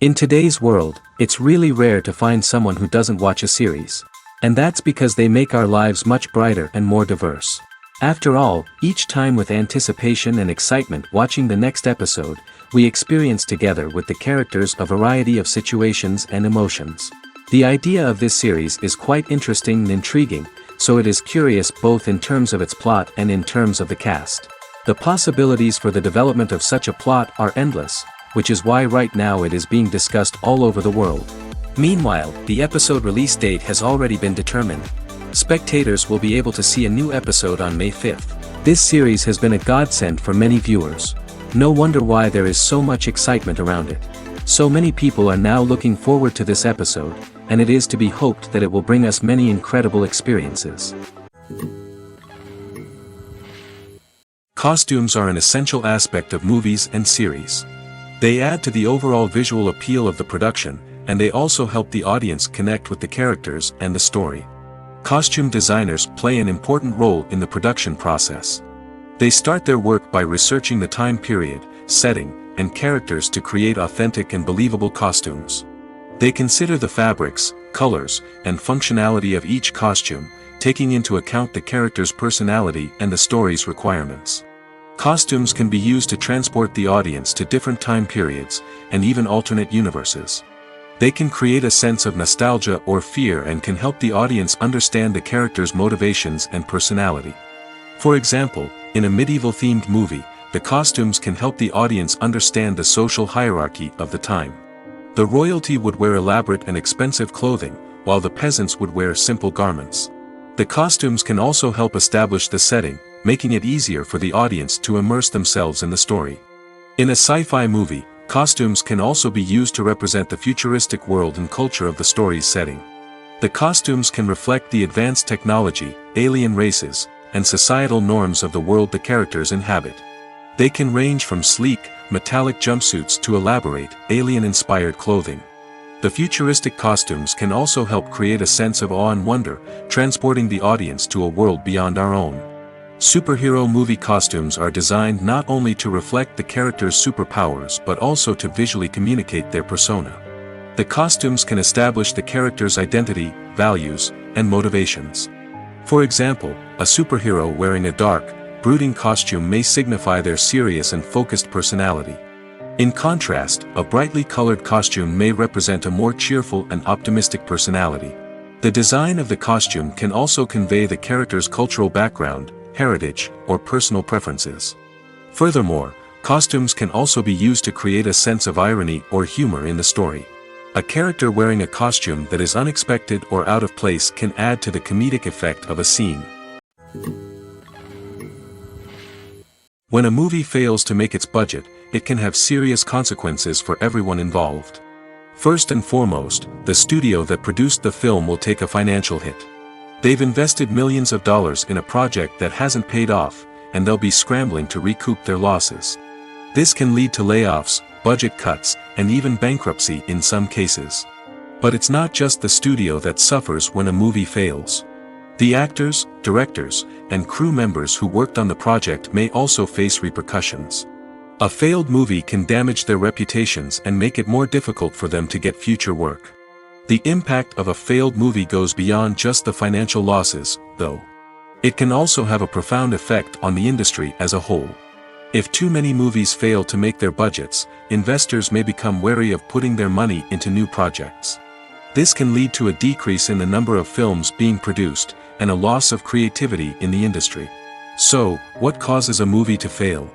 In today's world, it's really rare to find someone who doesn't watch a series. And that's because they make our lives much brighter and more diverse. After all, each time with anticipation and excitement watching the next episode, we experience together with the characters a variety of situations and emotions. The idea of this series is quite interesting and intriguing, so it is curious both in terms of its plot and in terms of the cast. The possibilities for the development of such a plot are endless, which is why right now it is being discussed all over the world. Meanwhile, the episode release date has already been determined. Spectators will be able to see a new episode on May 5th. This series has been a godsend for many viewers. No wonder why there is so much excitement around it. So many people are now looking forward to this episode, and it is to be hoped that it will bring us many incredible experiences. Costumes are an essential aspect of movies and series. They add to the overall visual appeal of the production, and they also help the audience connect with the characters and the story. Costume designers play an important role in the production process. They start their work by researching the time period, setting, and characters to create authentic and believable costumes. They consider the fabrics, colors, and functionality of each costume, taking into account the character's personality and the story's requirements. Costumes can be used to transport the audience to different time periods, and even alternate universes. They can create a sense of nostalgia or fear and can help the audience understand the character's motivations and personality. For example, in a medieval-themed movie, the costumes can help the audience understand the social hierarchy of the time. The royalty would wear elaborate and expensive clothing, while the peasants would wear simple garments. The costumes can also help establish the setting, making it easier for the audience to immerse themselves in the story. In a sci-fi movie, costumes can also be used to represent the futuristic world and culture of the story's setting. The costumes can reflect the advanced technology, alien races, and societal norms of the world the characters inhabit. They can range from sleek, metallic jumpsuits to elaborate, alien-inspired clothing. The futuristic costumes can also help create a sense of awe and wonder, transporting the audience to a world beyond our own. Superhero movie costumes are designed not only to reflect the character's superpowers but also to visually communicate their persona. The costumes can establish the character's identity, values, and motivations. For example, a superhero wearing a dark, brooding costume may signify their serious and focused personality. In contrast, a brightly colored costume may represent a more cheerful and optimistic personality. The design of the costume can also convey the character's cultural background, heritage, or personal preferences. Furthermore, costumes can also be used to create a sense of irony or humor in the story. A character wearing a costume that is unexpected or out of place can add to the comedic effect of a scene. When a movie fails to make its budget, it can have serious consequences for everyone involved. First and foremost, the studio that produced the film will take a financial hit. They've invested millions of dollars in a project that hasn't paid off, and they'll be scrambling to recoup their losses. This can lead to layoffs, budget cuts, and even bankruptcy in some cases. But it's not just the studio that suffers when a movie fails. The actors, directors, and crew members who worked on the project may also face repercussions. A failed movie can damage their reputations and make it more difficult for them to get future work. The impact of a failed movie goes beyond just the financial losses, though. It can also have a profound effect on the industry as a whole. If too many movies fail to make their budgets, investors may become wary of putting their money into new projects. This can lead to a decrease in the number of films being produced, and a loss of creativity in the industry. So, what causes a movie to fail?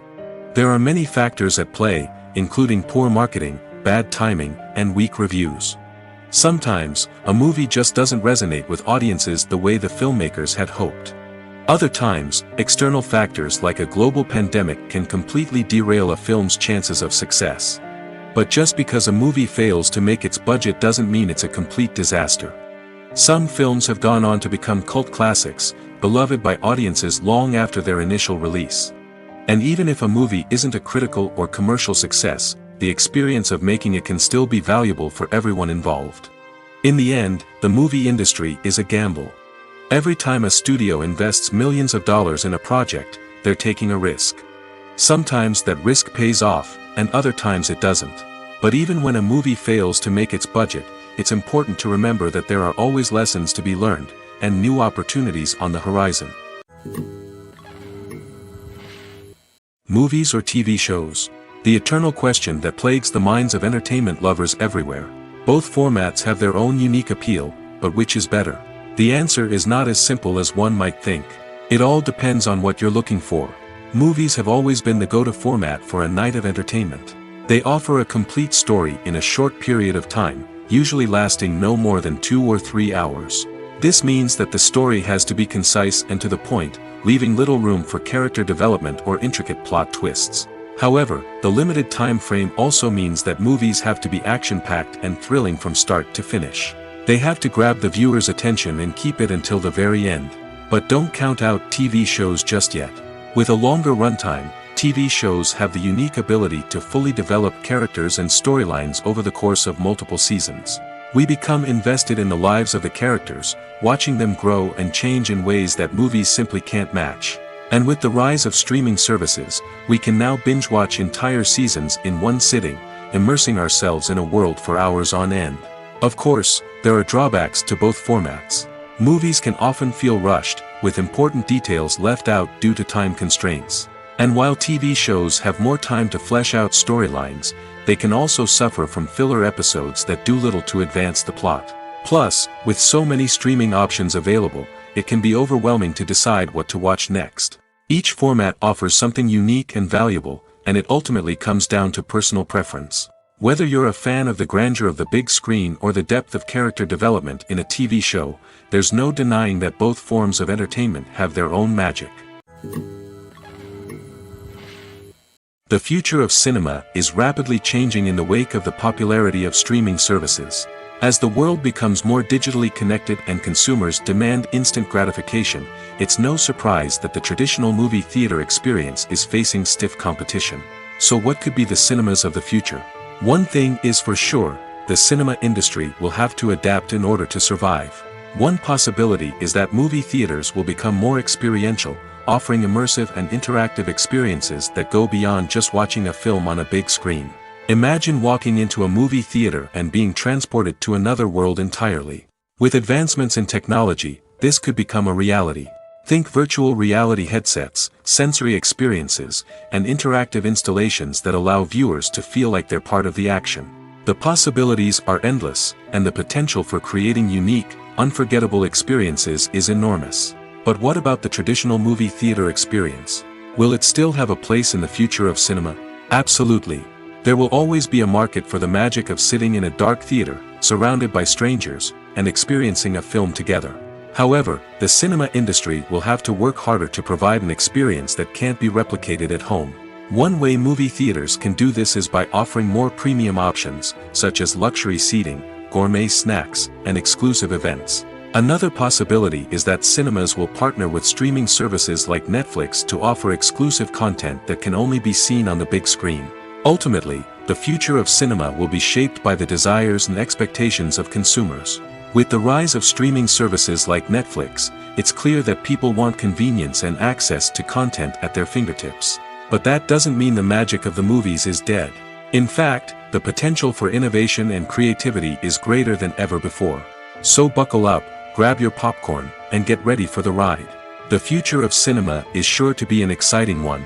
There are many factors at play, including poor marketing, bad timing, and weak reviews. Sometimes, a movie just doesn't resonate with audiences the way the filmmakers had hoped. Other times, external factors like a global pandemic can completely derail a film's chances of success. But just because a movie fails to make its budget doesn't mean it's a complete disaster. Some films have gone on to become cult classics, beloved by audiences long after their initial release. And even if a movie isn't a critical or commercial success, the experience of making it can still be valuable for everyone involved. In the end, the movie industry is a gamble. Every time a studio invests millions of dollars in a project, they're taking a risk. Sometimes that risk pays off, and other times it doesn't. But even when a movie fails to make its budget, it's important to remember that there are always lessons to be learned, and new opportunities on the horizon. Movies or TV shows? The eternal question that plagues the minds of entertainment lovers everywhere. Both formats have their own unique appeal, but which is better? The answer is not as simple as one might think. It all depends on what you're looking for. Movies have always been the go-to format for a night of entertainment. They offer a complete story in a short period of time, usually lasting no more than 2 or 3 hours. This means that the story has to be concise and to the point, leaving little room for character development or intricate plot twists. However, the limited time frame also means that movies have to be action-packed and thrilling from start to finish. They have to grab the viewer's attention and keep it until the very end. But don't count out TV shows just yet. With a longer runtime, TV shows have the unique ability to fully develop characters and storylines over the course of multiple seasons. We become invested in the lives of the characters, watching them grow and change in ways that movies simply can't match. And with the rise of streaming services, we can now binge-watch entire seasons in one sitting, immersing ourselves in a world for hours on end. Of course, there are drawbacks to both formats. Movies can often feel rushed, with important details left out due to time constraints. And while TV shows have more time to flesh out storylines, they can also suffer from filler episodes that do little to advance the plot. Plus, with so many streaming options available, it can be overwhelming to decide what to watch next. Each format offers something unique and valuable, and it ultimately comes down to personal preference. Whether you're a fan of the grandeur of the big screen or the depth of character development in a TV show, there's no denying that both forms of entertainment have their own magic. The future of cinema is rapidly changing in the wake of the popularity of streaming services. As the world becomes more digitally connected and consumers demand instant gratification, it's no surprise that the traditional movie theater experience is facing stiff competition. So what could be the cinemas of the future? One thing is for sure, the cinema industry will have to adapt in order to survive. One possibility is that movie theaters will become more experiential, offering immersive and interactive experiences that go beyond just watching a film on a big screen. Imagine walking into a movie theater and being transported to another world entirely. With advancements in technology, this could become a reality. Think virtual reality headsets, sensory experiences, and interactive installations that allow viewers to feel like they're part of the action. The possibilities are endless, and the potential for creating unique, unforgettable experiences is enormous. But what about the traditional movie theater experience? Will it still have a place in the future of cinema? Absolutely. There will always be a market for the magic of sitting in a dark theater, surrounded by strangers, and experiencing a film together. However, the cinema industry will have to work harder to provide an experience that can't be replicated at home. One way movie theaters can do this is by offering more premium options, such as luxury seating, gourmet snacks, and exclusive events. Another possibility is that cinemas will partner with streaming services like Netflix to offer exclusive content that can only be seen on the big screen. Ultimately, the future of cinema will be shaped by the desires and expectations of consumers. With the rise of streaming services like Netflix, it's clear that people want convenience and access to content at their fingertips. But that doesn't mean the magic of the movies is dead. In fact, the potential for innovation and creativity is greater than ever before. So buckle up, grab your popcorn, and get ready for the ride. The future of cinema is sure to be an exciting one.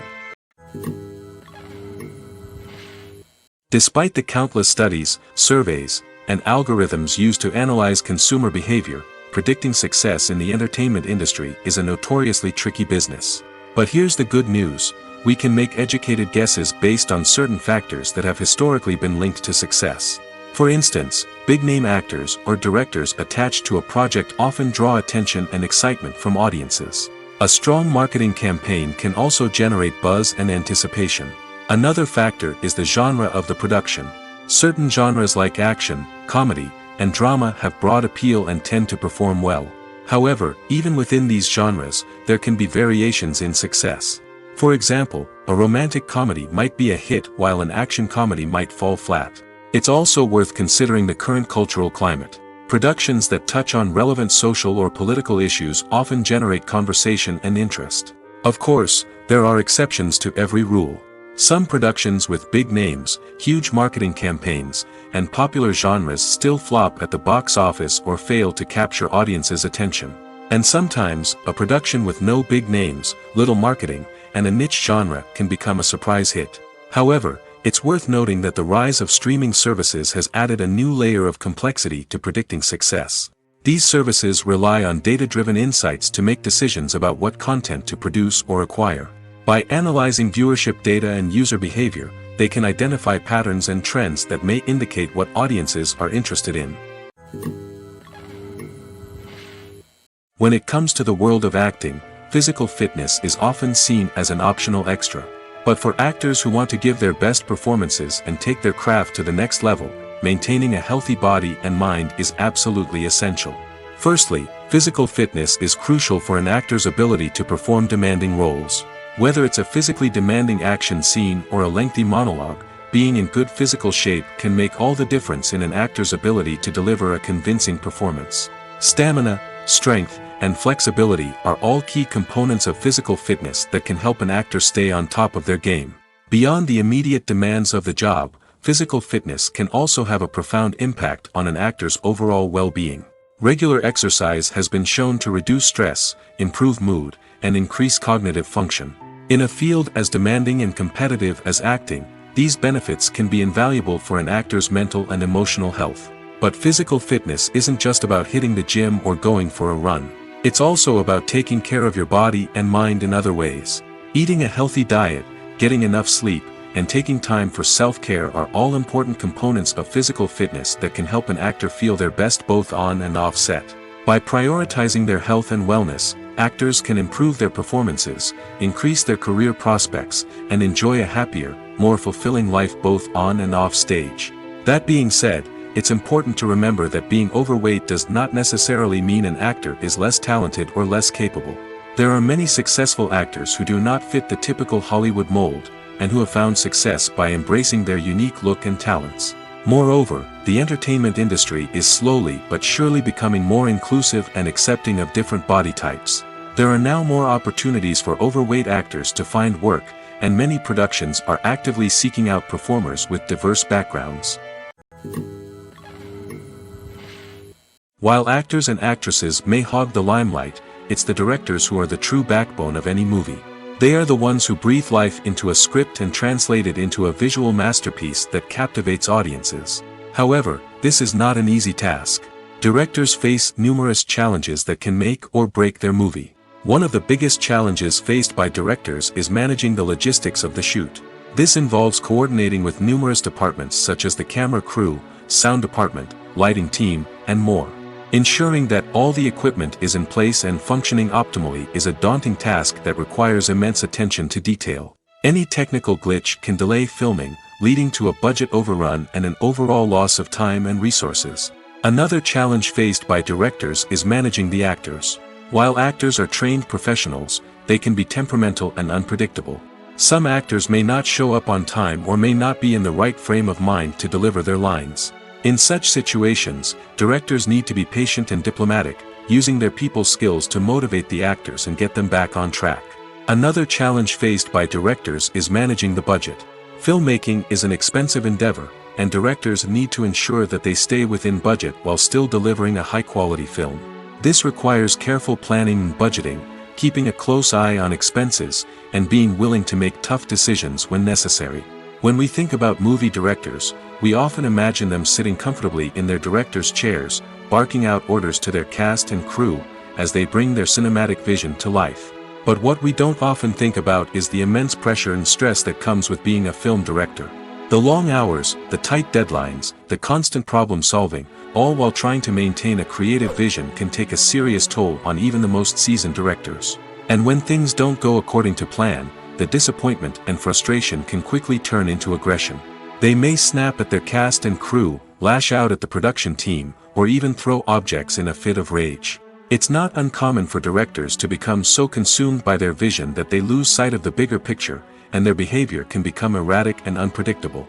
Despite the countless studies, surveys, and algorithms used to analyze consumer behavior, predicting success in the entertainment industry is a notoriously tricky business. But here's the good news: we can make educated guesses based on certain factors that have historically been linked to success. For instance, big-name actors or directors attached to a project often draw attention and excitement from audiences. A strong marketing campaign can also generate buzz and anticipation. Another factor is the genre of the production. Certain genres like action, comedy, and drama have broad appeal and tend to perform well. However, even within these genres, there can be variations in success. For example, a romantic comedy might be a hit while an action comedy might fall flat. It's also worth considering the current cultural climate. Productions that touch on relevant social or political issues often generate conversation and interest. Of course, there are exceptions to every rule. Some productions with big names, huge marketing campaigns, and popular genres still flop at the box office or fail to capture audiences' attention. And sometimes, a production with no big names, little marketing, and a niche genre can become a surprise hit. However, it's worth noting that the rise of streaming services has added a new layer of complexity to predicting success. These services rely on data-driven insights to make decisions about what content to produce or acquire. By analyzing viewership data and user behavior, they can identify patterns and trends that may indicate what audiences are interested in. When it comes to the world of acting, physical fitness is often seen as an optional extra. But for actors who want to give their best performances and take their craft to the next level, maintaining a healthy body and mind is absolutely essential. Firstly, physical fitness is crucial for an actor's ability to perform demanding roles. Whether it's a physically demanding action scene or a lengthy monologue, being in good physical shape can make all the difference in an actor's ability to deliver a convincing performance. Stamina, strength, and flexibility are all key components of physical fitness that can help an actor stay on top of their game. Beyond the immediate demands of the job, physical fitness can also have a profound impact on an actor's overall well-being. Regular exercise has been shown to reduce stress, improve mood, and increase cognitive function. In a field as demanding and competitive as acting, these benefits can be invaluable for an actor's mental and emotional health. But physical fitness isn't just about hitting the gym or going for a run. It's also about taking care of your body and mind in other ways. Eating a healthy diet, getting enough sleep, and taking time for self-care are all important components of physical fitness that can help an actor feel their best both on and off set. By prioritizing their health and wellness, actors can improve their performances, increase their career prospects, and enjoy a happier, more fulfilling life both on and off stage. That being said, it's important to remember that being overweight does not necessarily mean an actor is less talented or less capable. There are many successful actors who do not fit the typical Hollywood mold, and who have found success by embracing their unique look and talents. Moreover, the entertainment industry is slowly but surely becoming more inclusive and accepting of different body types. There are now more opportunities for overweight actors to find work, and many productions are actively seeking out performers with diverse backgrounds. While actors and actresses may hog the limelight, it's the directors who are the true backbone of any movie. They are the ones who breathe life into a script and translate it into a visual masterpiece that captivates audiences. However, this is not an easy task. Directors face numerous challenges that can make or break their movie. One of the biggest challenges faced by directors is managing the logistics of the shoot. This involves coordinating with numerous departments such as the camera crew, sound department, lighting team, and more. Ensuring that all the equipment is in place and functioning optimally is a daunting task that requires immense attention to detail. Any technical glitch can delay filming, leading to a budget overrun and an overall loss of time and resources. Another challenge faced by directors is managing the actors. While actors are trained professionals, they can be temperamental and unpredictable. Some actors may not show up on time or may not be in the right frame of mind to deliver their lines. In such situations, directors need to be patient and diplomatic, using their people skills to motivate the actors and get them back on track. Another challenge faced by directors is managing the budget. Filmmaking is an expensive endeavor, and directors need to ensure that they stay within budget while still delivering a high-quality film. This requires careful planning and budgeting, keeping a close eye on expenses, and being willing to make tough decisions when necessary. When we think about movie directors, we often imagine them sitting comfortably in their director's chairs, barking out orders to their cast and crew, as they bring their cinematic vision to life. But what we don't often think about is the immense pressure and stress that comes with being a film director. The long hours, the tight deadlines, the constant problem solving, all while trying to maintain a creative vision can take a serious toll on even the most seasoned directors. And when things don't go according to plan, the disappointment and frustration can quickly turn into aggression. They may snap at their cast and crew, lash out at the production team, or even throw objects in a fit of rage. It's not uncommon for directors to become so consumed by their vision that they lose sight of the bigger picture, and their behavior can become erratic and unpredictable.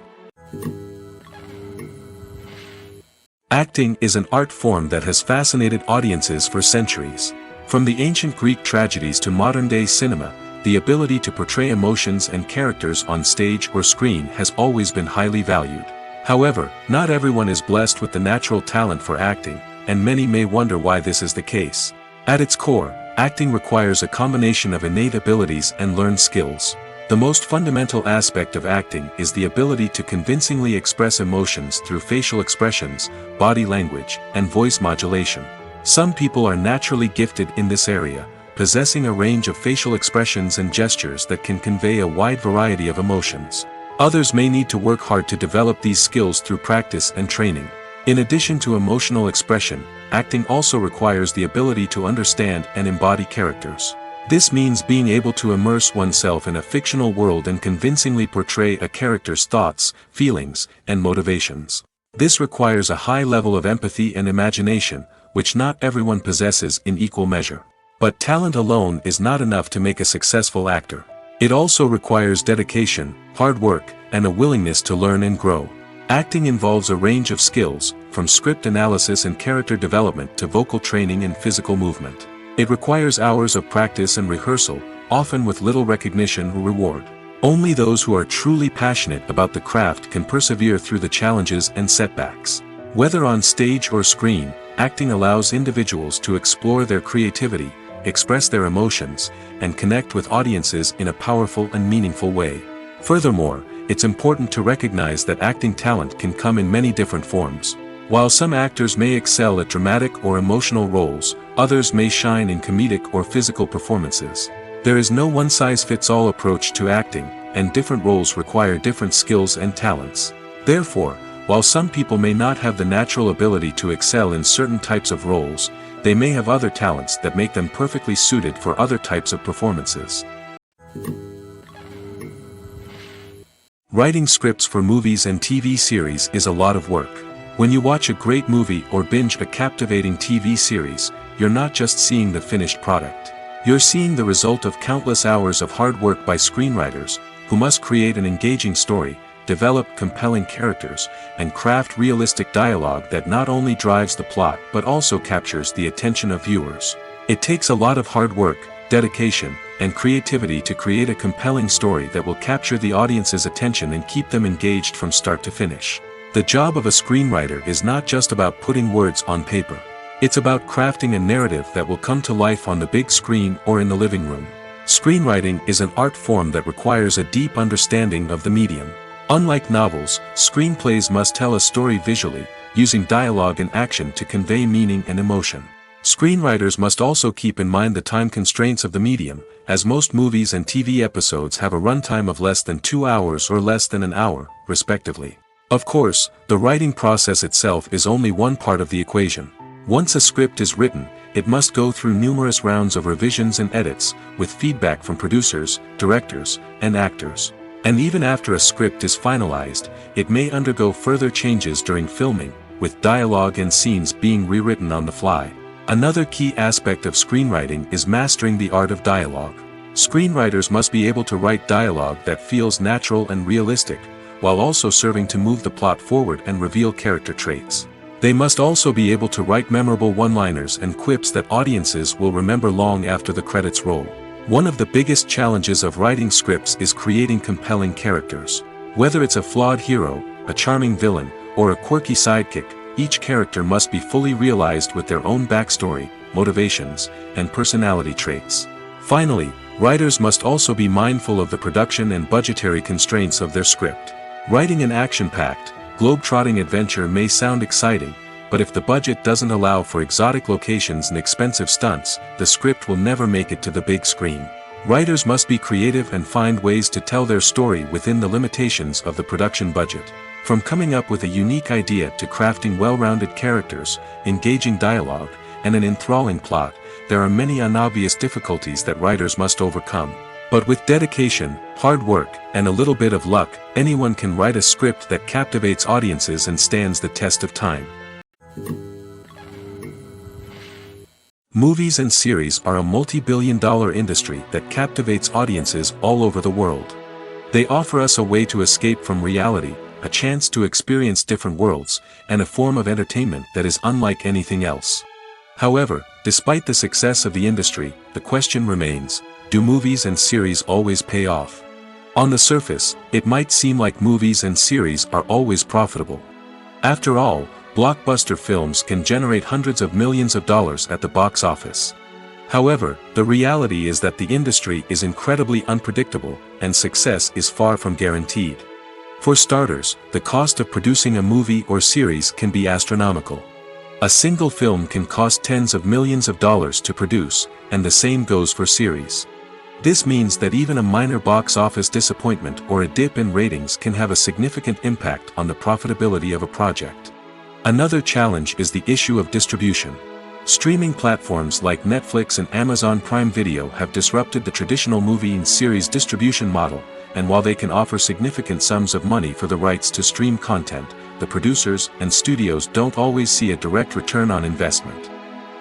Acting is an art form that has fascinated audiences for centuries. From the ancient Greek tragedies to modern-day cinema, the ability to portray emotions and characters on stage or screen has always been highly valued. However, not everyone is blessed with the natural talent for acting, and many may wonder why this is the case. At its core, acting requires a combination of innate abilities and learned skills. The most fundamental aspect of acting is the ability to convincingly express emotions through facial expressions, body language, and voice modulation. Some people are naturally gifted in this area, possessing a range of facial expressions and gestures that can convey a wide variety of emotions. Others may need to work hard to develop these skills through practice and training. In addition to emotional expression, acting also requires the ability to understand and embody characters. This means being able to immerse oneself in a fictional world and convincingly portray a character's thoughts, feelings, and motivations. This requires a high level of empathy and imagination, which not everyone possesses in equal measure. But talent alone is not enough to make a successful actor. It also requires dedication, hard work, and a willingness to learn and grow. Acting involves a range of skills, from script analysis and character development to vocal training and physical movement. It requires hours of practice and rehearsal, often with little recognition or reward. Only those who are truly passionate about the craft can persevere through the challenges and setbacks. Whether on stage or screen, acting allows individuals to explore their creativity, express their emotions, and connect with audiences in a powerful and meaningful way. Furthermore, it's important to recognize that acting talent can come in many different forms. While some actors may excel at dramatic or emotional roles, others may shine in comedic or physical performances. There is no one-size-fits-all approach to acting, and different roles require different skills and talents. Therefore, while some people may not have the natural ability to excel in certain types of roles, they may have other talents that make them perfectly suited for other types of performances. Writing scripts for movies and TV series is a lot of work. When you watch a great movie or binge a captivating TV series, you're not just seeing the finished product. You're seeing the result of countless hours of hard work by screenwriters, who must create an engaging story, develop compelling characters, and craft realistic dialogue that not only drives the plot but also captures the attention of viewers. It takes a lot of hard work, dedication, and creativity to create a compelling story that will capture the audience's attention and keep them engaged from start to finish. The job of a screenwriter is not just about putting words on paper. It's about crafting a narrative that will come to life on the big screen or in the living room. Screenwriting is an art form that requires a deep understanding of the medium. Unlike novels, screenplays must tell a story visually, using dialogue and action to convey meaning and emotion. Screenwriters must also keep in mind the time constraints of the medium, as most movies and TV episodes have a runtime of less than 2 hours or less than an hour, respectively. Of course, the writing process itself is only one part of the equation. Once a script is written, it must go through numerous rounds of revisions and edits, with feedback from producers, directors, and actors. And even after a script is finalized, it may undergo further changes during filming, with dialogue and scenes being rewritten on the fly. Another key aspect of screenwriting is mastering the art of dialogue. Screenwriters must be able to write dialogue that feels natural and realistic, while also serving to move the plot forward and reveal character traits. They must also be able to write memorable one-liners and quips that audiences will remember long after the credits roll. One of the biggest challenges of writing scripts is creating compelling characters. Whether it's a flawed hero, a charming villain, or a quirky sidekick, each character must be fully realized with their own backstory, motivations, and personality traits. Finally, writers must also be mindful of the production and budgetary constraints of their script. Writing an action-packed, globe-trotting adventure may sound exciting, but if the budget doesn't allow for exotic locations and expensive stunts, the script will never make it to the big screen. Writers must be creative and find ways to tell their story within the limitations of the production budget. From coming up with a unique idea to crafting well-rounded characters, engaging dialogue, and an enthralling plot, there are many unobvious difficulties that writers must overcome. But with dedication, hard work, and a little bit of luck, anyone can write a script that captivates audiences and stands the test of time. Movies and series are a multi-billion-dollar industry that captivates audiences all over the world. They offer us a way to escape from reality, a chance to experience different worlds, and a form of entertainment that is unlike anything else. However, despite the success of the industry, the question remains, do movies and series always pay off? On the surface, it might seem like movies and series are always profitable. After all, blockbuster films can generate hundreds of millions of dollars at the box office. However, the reality is that the industry is incredibly unpredictable, and success is far from guaranteed. For starters, the cost of producing a movie or series can be astronomical. A single film can cost tens of millions of dollars to produce, and the same goes for series. This means that even a minor box office disappointment or a dip in ratings can have a significant impact on the profitability of a project. Another challenge is the issue of distribution. Streaming platforms like Netflix and Amazon Prime Video have disrupted the traditional movie and series distribution model, and while they can offer significant sums of money for the rights to stream content, the producers and studios don't always see a direct return on investment.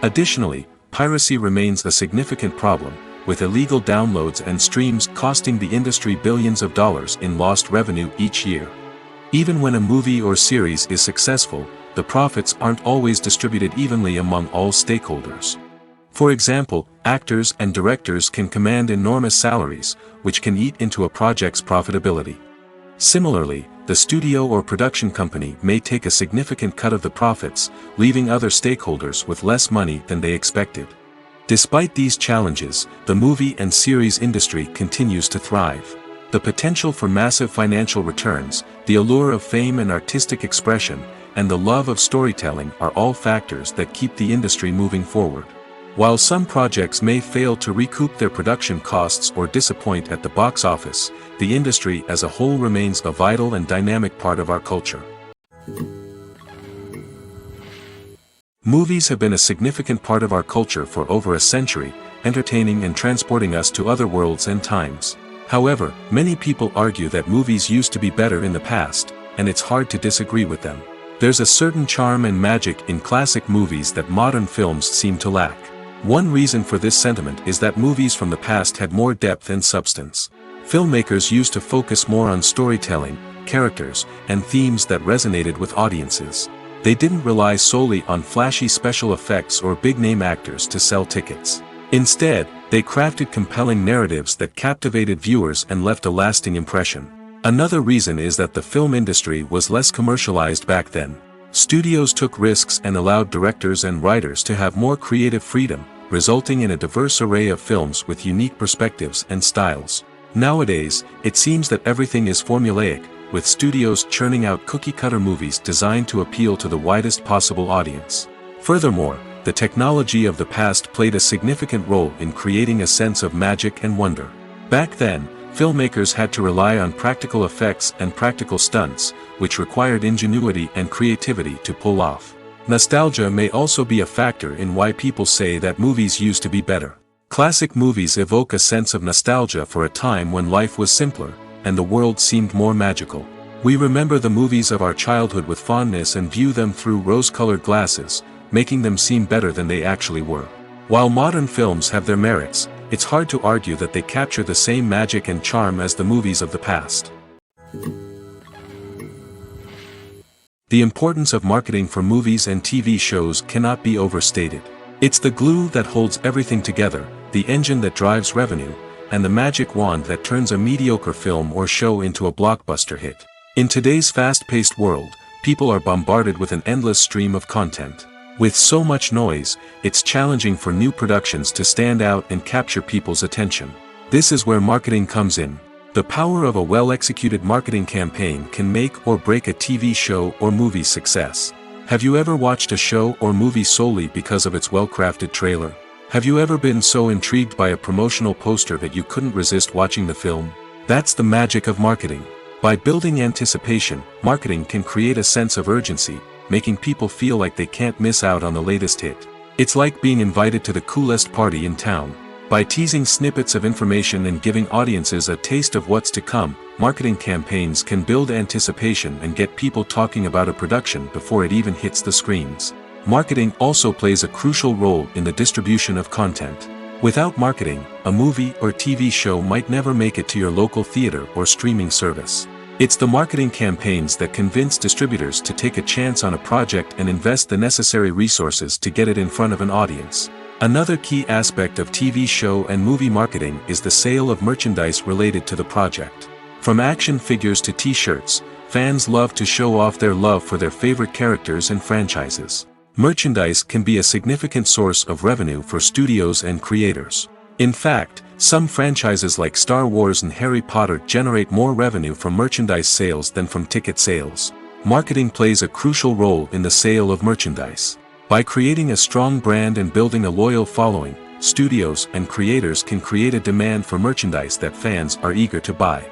Additionally, piracy remains a significant problem, with illegal downloads and streams costing the industry billions of dollars in lost revenue each year. Even when a movie or series is successful, the profits aren't always distributed evenly among all stakeholders. For example, actors and directors can command enormous salaries, which can eat into a project's profitability. Similarly, the studio or production company may take a significant cut of the profits, leaving other stakeholders with less money than they expected. Despite these challenges, the movie and series industry continues to thrive. The potential for massive financial returns, the allure of fame and artistic expression, and the love of storytelling are all factors that keep the industry moving forward. While some projects may fail to recoup their production costs or disappoint at the box office, the industry as a whole remains a vital and dynamic part of our culture. Movies have been a significant part of our culture for over a century, entertaining and transporting us to other worlds and times. However, many people argue that movies used to be better in the past, and it's hard to disagree with them. There's a certain charm and magic in classic movies that modern films seem to lack. One reason for this sentiment is that movies from the past had more depth and substance. Filmmakers used to focus more on storytelling, characters, and themes that resonated with audiences. They didn't rely solely on flashy special effects or big-name actors to sell tickets. Instead, they crafted compelling narratives that captivated viewers and left a lasting impression. Another reason is that the film industry was less commercialized back then. Studios took risks and allowed directors and writers to have more creative freedom, resulting in a diverse array of films with unique perspectives and styles. Nowadays, it seems that everything is formulaic, with studios churning out cookie-cutter movies designed to appeal to the widest possible audience. Furthermore, the technology of the past played a significant role in creating a sense of magic and wonder. Back then, filmmakers had to rely on practical effects and practical stunts, which required ingenuity and creativity to pull off. Nostalgia may also be a factor in why people say that movies used to be better. Classic movies evoke a sense of nostalgia for a time when life was simpler, and the world seemed more magical. We remember the movies of our childhood with fondness and view them through rose-colored glasses, making them seem better than they actually were. While modern films have their merits, it's hard to argue that they capture the same magic and charm as the movies of the past. The importance of marketing for movies and TV shows cannot be overstated. It's the glue that holds everything together, the engine that drives revenue, and the magic wand that turns a mediocre film or show into a blockbuster hit. In today's fast-paced world, people are bombarded with an endless stream of content. With so much noise, it's challenging for new productions to stand out and capture people's attention. This is where marketing comes in. The power of a well-executed marketing campaign can make or break a TV show or movie's success. Have you ever watched a show or movie solely because of its well-crafted trailer? Have you ever been so intrigued by a promotional poster that you couldn't resist watching the film? That's the magic of marketing. By building anticipation, marketing can create a sense of urgency, making people feel like they can't miss out on the latest hit. It's like being invited to the coolest party in town. By teasing snippets of information and giving audiences a taste of what's to come, marketing campaigns can build anticipation and get people talking about a production before it even hits the screens. Marketing also plays a crucial role in the distribution of content. Without marketing, a movie or TV show might never make it to your local theater or streaming service. It's the marketing campaigns that convince distributors to take a chance on a project and invest the necessary resources to get it in front of an audience. Another key aspect of TV show and movie marketing is the sale of merchandise related to the project. From action figures to t-shirts, fans love to show off their love for their favorite characters and franchises. Merchandise can be a significant source of revenue for studios and creators. In fact, some franchises like Star Wars and Harry Potter generate more revenue from merchandise sales than from ticket sales. Marketing plays a crucial role in the sale of merchandise. By creating a strong brand and building a loyal following, studios and creators can create a demand for merchandise that fans are eager to buy.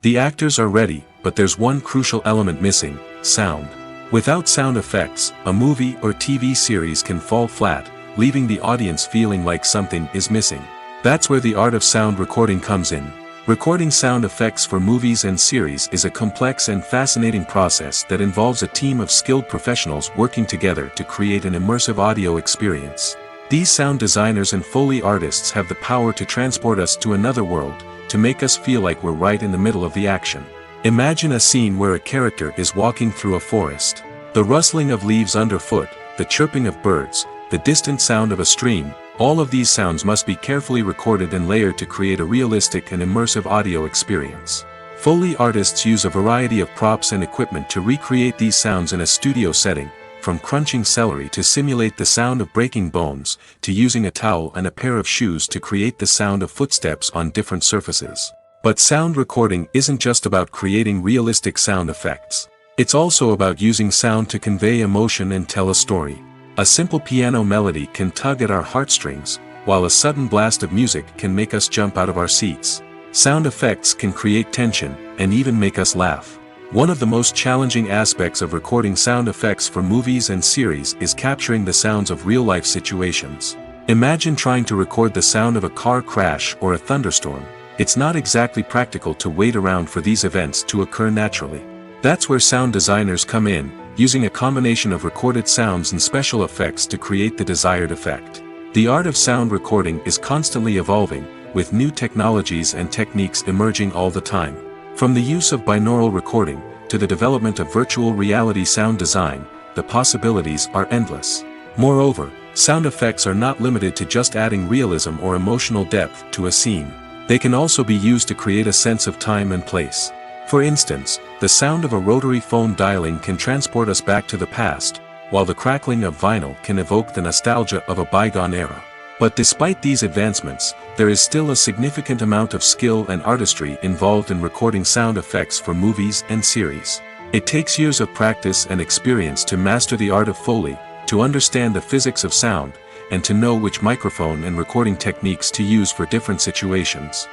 The actors are ready, but there's one crucial element missing: sound. Without sound effects, a movie or TV series can fall flat, leaving the audience feeling like something is missing. That's where the art of sound recording comes in. Recording sound effects for movies and series is a complex and fascinating process that involves a team of skilled professionals working together to create an immersive audio experience. These sound designers and Foley artists have the power to transport us to another world, to make us feel like we're right in the middle of the action. Imagine a scene where a character is walking through a forest. The rustling of leaves underfoot, the chirping of birds, the distant sound of a stream, all of these sounds must be carefully recorded and layered to create a realistic and immersive audio experience. Foley artists use a variety of props and equipment to recreate these sounds in a studio setting, from crunching celery to simulate the sound of breaking bones, to using a towel and a pair of shoes to create the sound of footsteps on different surfaces. But sound recording isn't just about creating realistic sound effects. It's also about using sound to convey emotion and tell a story. A simple piano melody can tug at our heartstrings, while a sudden blast of music can make us jump out of our seats. Sound effects can create tension, and even make us laugh. One of the most challenging aspects of recording sound effects for movies and series is capturing the sounds of real-life situations. Imagine trying to record the sound of a car crash or a thunderstorm. It's not exactly practical to wait around for these events to occur naturally. That's where sound designers come in, using a combination of recorded sounds and special effects to create the desired effect. The art of sound recording is constantly evolving, with new technologies and techniques emerging all the time. From the use of binaural recording, to the development of virtual reality sound design, the possibilities are endless. Moreover, sound effects are not limited to just adding realism or emotional depth to a scene. They can also be used to create a sense of time and place. For instance, the sound of a rotary phone dialing can transport us back to the past, while the crackling of vinyl can evoke the nostalgia of a bygone era. But despite these advancements, there is still a significant amount of skill and artistry involved in recording sound effects for movies and series. It takes years of practice and experience to master the art of Foley, to understand the physics of sound, and to know which microphone and recording techniques to use for different situations.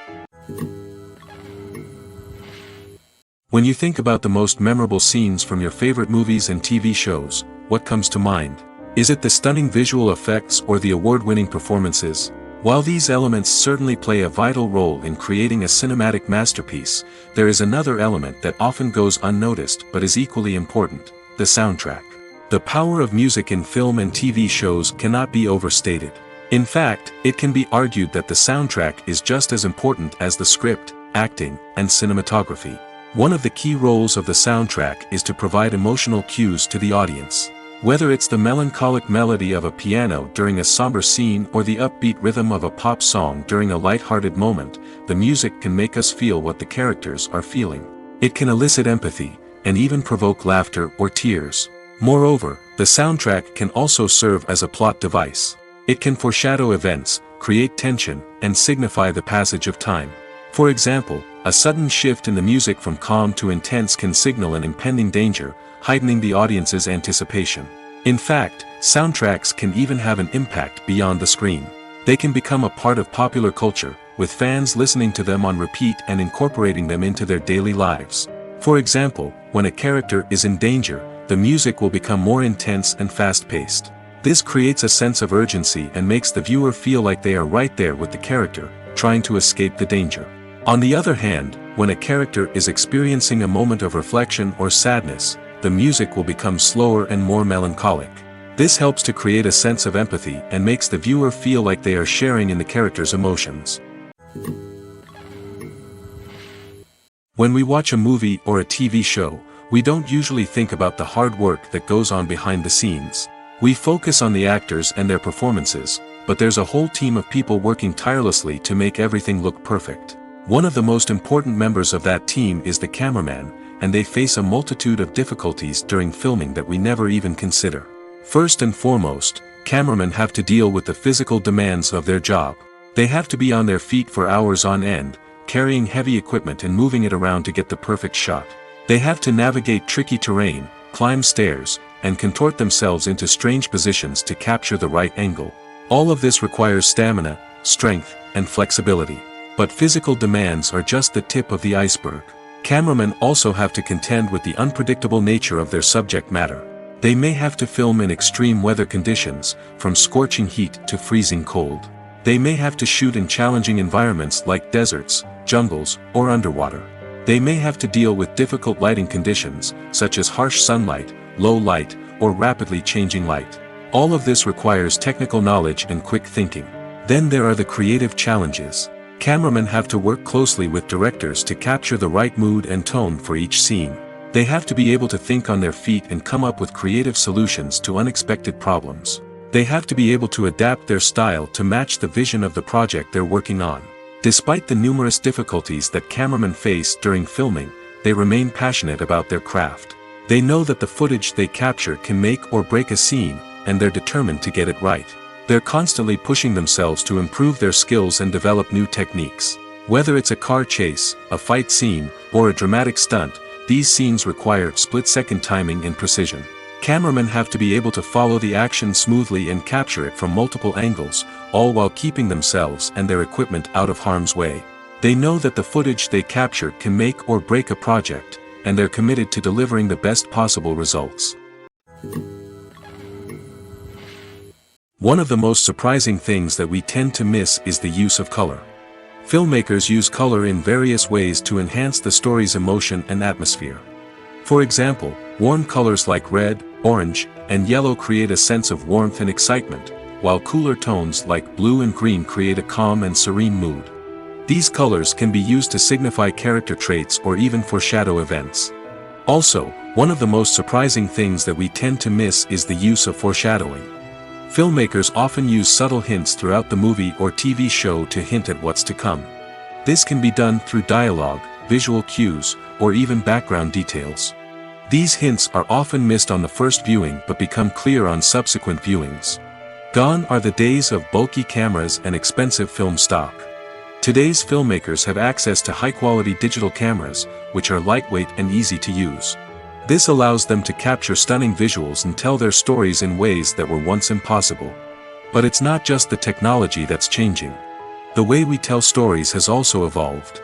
When you think about the most memorable scenes from your favorite movies and TV shows, what comes to mind? Is it the stunning visual effects or the award-winning performances? While these elements certainly play a vital role in creating a cinematic masterpiece, there is another element that often goes unnoticed but is equally important: the soundtrack. The power of music in film and TV shows cannot be overstated. In fact, it can be argued that the soundtrack is just as important as the script, acting, and cinematography. One of the key roles of the soundtrack is to provide emotional cues to the audience. Whether it's the melancholic melody of a piano during a somber scene or the upbeat rhythm of a pop song during a light-hearted moment, the music can make us feel what the characters are feeling. It can elicit empathy, and even provoke laughter or tears. Moreover, the soundtrack can also serve as a plot device. It can foreshadow events, create tension, and signify the passage of time. For example, a sudden shift in the music from calm to intense can signal an impending danger, heightening the audience's anticipation. In fact, soundtracks can even have an impact beyond the screen. They can become a part of popular culture, with fans listening to them on repeat and incorporating them into their daily lives. For example, when a character is in danger, the music will become more intense and fast-paced. This creates a sense of urgency and makes the viewer feel like they are right there with the character, trying to escape the danger. On the other hand, when a character is experiencing a moment of reflection or sadness, the music will become slower and more melancholic. This helps to create a sense of empathy and makes the viewer feel like they are sharing in the character's emotions. When we watch a movie or a TV show, we don't usually think about the hard work that goes on behind the scenes. We focus on the actors and their performances, but there's a whole team of people working tirelessly to make everything look perfect. One of the most important members of that team is the cameraman, and they face a multitude of difficulties during filming that we never even consider. First and foremost, cameramen have to deal with the physical demands of their job. They have to be on their feet for hours on end, carrying heavy equipment and moving it around to get the perfect shot. They have to navigate tricky terrain, climb stairs, and contort themselves into strange positions to capture the right angle. All of this requires stamina, strength, and flexibility. But physical demands are just the tip of the iceberg. Cameramen also have to contend with the unpredictable nature of their subject matter. They may have to film in extreme weather conditions, from scorching heat to freezing cold. They may have to shoot in challenging environments like deserts, jungles, or underwater. They may have to deal with difficult lighting conditions, such as harsh sunlight, low light, or rapidly changing light. All of this requires technical knowledge and quick thinking. Then there are the creative challenges. Cameramen have to work closely with directors to capture the right mood and tone for each scene. They have to be able to think on their feet and come up with creative solutions to unexpected problems. They have to be able to adapt their style to match the vision of the project they're working on. Despite the numerous difficulties that cameramen face during filming, they remain passionate about their craft. They know that the footage they capture can make or break a scene, and they're determined to get it right. They're constantly pushing themselves to improve their skills and develop new techniques. Whether it's a car chase, a fight scene, or a dramatic stunt, these scenes require split-second timing and precision. Cameramen have to be able to follow the action smoothly and capture it from multiple angles, all while keeping themselves and their equipment out of harm's way. They know that the footage they capture can make or break a project, and they're committed to delivering the best possible results. One of the most surprising things that we tend to miss is the use of color. Filmmakers use color in various ways to enhance the story's emotion and atmosphere. For example, warm colors like red, orange, and yellow create a sense of warmth and excitement, while cooler tones like blue and green create a calm and serene mood. These colors can be used to signify character traits or even foreshadow events. Also, one of the most surprising things that we tend to miss is the use of foreshadowing. Filmmakers often use subtle hints throughout the movie or TV show to hint at what's to come. This can be done through dialogue, visual cues, or even background details. These hints are often missed on the first viewing but become clear on subsequent viewings. Gone are the days of bulky cameras and expensive film stock. Today's filmmakers have access to high-quality digital cameras, which are lightweight and easy to use. This allows them to capture stunning visuals and tell their stories in ways that were once impossible. But it's not just the technology that's changing. The way we tell stories has also evolved.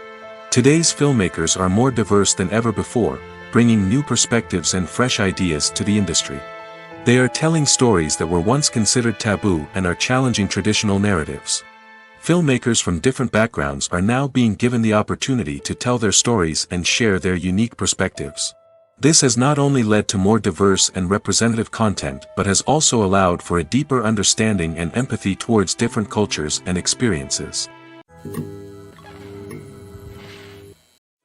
Today's filmmakers are more diverse than ever before, bringing new perspectives and fresh ideas to the industry. They are telling stories that were once considered taboo and are challenging traditional narratives. Filmmakers from different backgrounds are now being given the opportunity to tell their stories and share their unique perspectives. This has not only led to more diverse and representative content but has also allowed for a deeper understanding and empathy towards different cultures and experiences.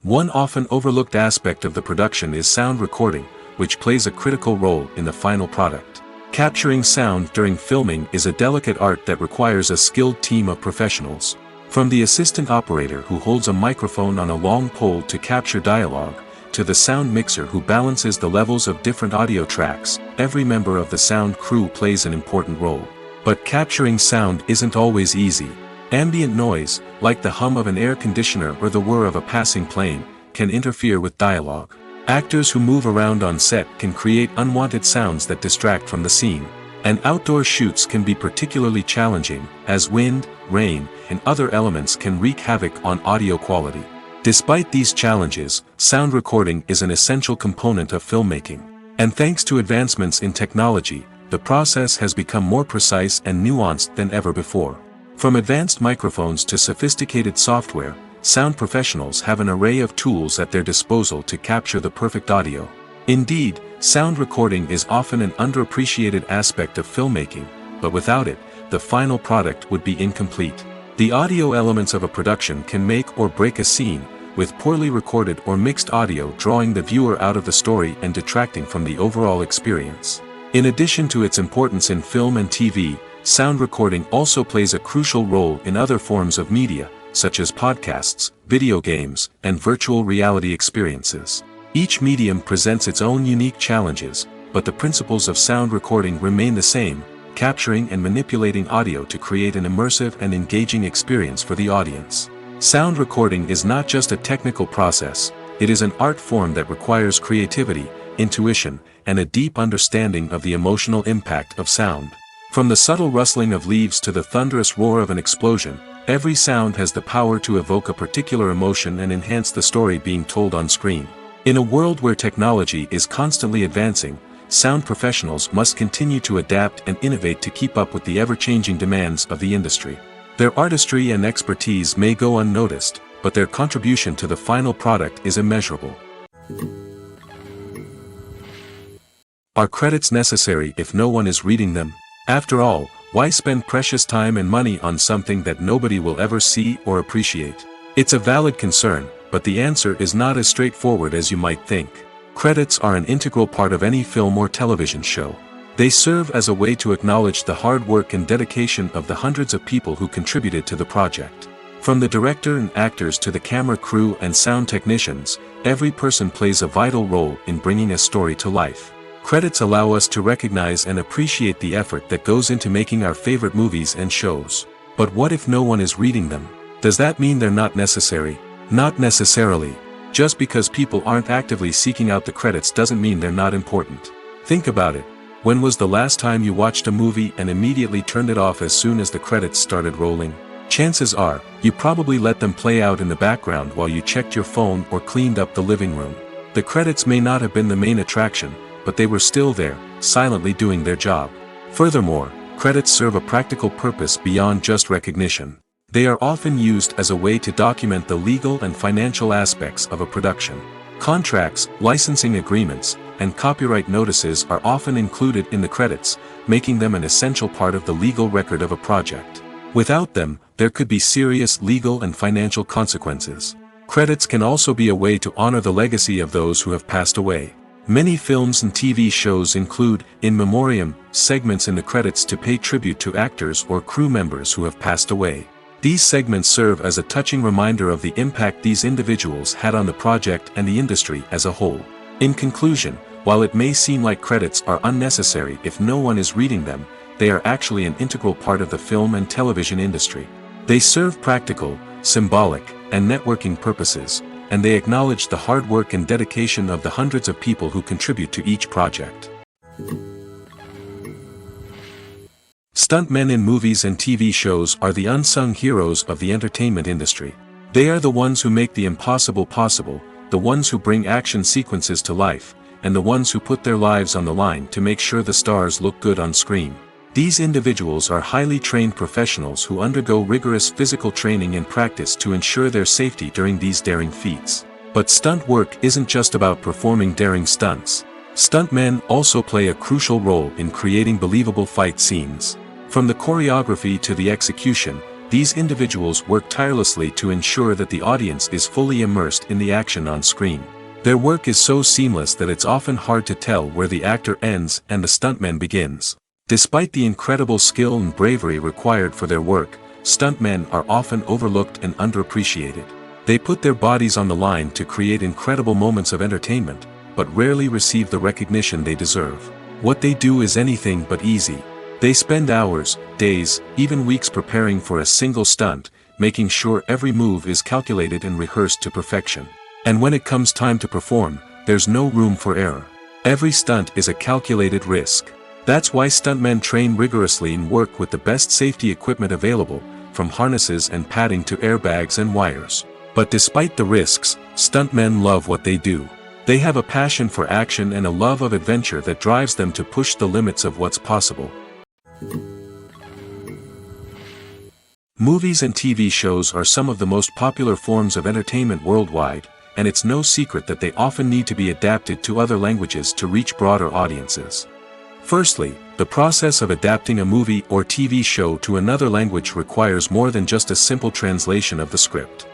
One often overlooked aspect of the production is sound recording, which plays a critical role in the final product. Capturing sound during filming is a delicate art that requires a skilled team of professionals. From the assistant operator who holds a microphone on a long pole to capture dialogue, to the sound mixer who balances the levels of different audio tracks, every member of the sound crew plays an important role. But capturing sound isn't always easy. Ambient noise, like the hum of an air conditioner or the whir of a passing plane, can interfere with dialogue. Actors who move around on set can create unwanted sounds that distract from the scene. And outdoor shoots can be particularly challenging, as wind, rain, and other elements can wreak havoc on audio quality. Despite these challenges, sound recording is an essential component of filmmaking. And thanks to advancements in technology, the process has become more precise and nuanced than ever before. From advanced microphones to sophisticated software, sound professionals have an array of tools at their disposal to capture the perfect audio. Indeed, sound recording is often an underappreciated aspect of filmmaking, but without it, the final product would be incomplete. The audio elements of a production can make or break a scene, with poorly recorded or mixed audio drawing the viewer out of the story and detracting from the overall experience. In addition to its importance in film and TV, sound recording also plays a crucial role in other forms of media, such as podcasts, video games, and virtual reality experiences. Each medium presents its own unique challenges, but the principles of sound recording remain the same, capturing and manipulating audio to create an immersive and engaging experience for the audience. Sound recording is not just a technical process, it is an art form that requires creativity, intuition, and a deep understanding of the emotional impact of sound. From the subtle rustling of leaves to the thunderous roar of an explosion, every sound has the power to evoke a particular emotion and enhance the story being told on screen. In a world where technology is constantly advancing, sound professionals must continue to adapt and innovate to keep up with the ever-changing demands of the industry. Their artistry and expertise may go unnoticed, but their contribution to the final product is immeasurable. Are credits necessary if no one is reading them? After all, why spend precious time and money on something that nobody will ever see or appreciate? It's a valid concern, but the answer is not as straightforward as you might think. Credits are an integral part of any film or television show. They serve as a way to acknowledge the hard work and dedication of the hundreds of people who contributed to the project. From the director and actors to the camera crew and sound technicians, every person plays a vital role in bringing a story to life. Credits allow us to recognize and appreciate the effort that goes into making our favorite movies and shows. But what if no one is reading them? Does that mean they're not necessary? Not necessarily. Just because people aren't actively seeking out the credits doesn't mean they're not important. Think about it. When was the last time you watched a movie and immediately turned it off as soon as the credits started rolling? Chances are, you probably let them play out in the background while you checked your phone or cleaned up the living room. The credits may not have been the main attraction, but they were still there, silently doing their job. Furthermore, credits serve a practical purpose beyond just recognition. They are often used as a way to document the legal and financial aspects of a production. Contracts, licensing agreements, and copyright notices are often included in the credits, making them an essential part of the legal record of a project. Without them, there could be serious legal and financial consequences. Credits can also be a way to honor the legacy of those who have passed away. Many films and TV shows include, in memoriam, segments in the credits to pay tribute to actors or crew members who have passed away. These segments serve as a touching reminder of the impact these individuals had on the project and the industry as a whole. In conclusion, while it may seem like credits are unnecessary if no one is reading them, they are actually an integral part of the film and television industry. They serve practical, symbolic, and networking purposes, and they acknowledge the hard work and dedication of the hundreds of people who contribute to each project. Stuntmen in movies and TV shows are the unsung heroes of the entertainment industry. They are the ones who make the impossible possible, the ones who bring action sequences to life, and the ones who put their lives on the line to make sure the stars look good on screen. These individuals are highly trained professionals who undergo rigorous physical training and practice to ensure their safety during these daring feats. But stunt work isn't just about performing daring stunts. Stuntmen also play a crucial role in creating believable fight scenes. From the choreography to the execution, these individuals work tirelessly to ensure that the audience is fully immersed in the action on screen. Their work is so seamless that it's often hard to tell where the actor ends and the stuntman begins. Despite the incredible skill and bravery required for their work, stuntmen are often overlooked and underappreciated. They put their bodies on the line to create incredible moments of entertainment, but rarely receive the recognition they deserve. What they do is anything but easy. They spend hours, days, even weeks preparing for a single stunt, making sure every move is calculated and rehearsed to perfection. And when it comes time to perform, there's no room for error. Every stunt is a calculated risk. That's why stuntmen train rigorously and work with the best safety equipment available, from harnesses and padding to airbags and wires. But despite the risks, stuntmen love what they do. They have a passion for action and a love of adventure that drives them to push the limits of what's possible. Movies and TV shows are some of the most popular forms of entertainment worldwide, and it's no secret that they often need to be adapted to other languages to reach broader audiences. Firstly, the process of adapting a movie or TV show to another language requires more than just a simple translation of the script.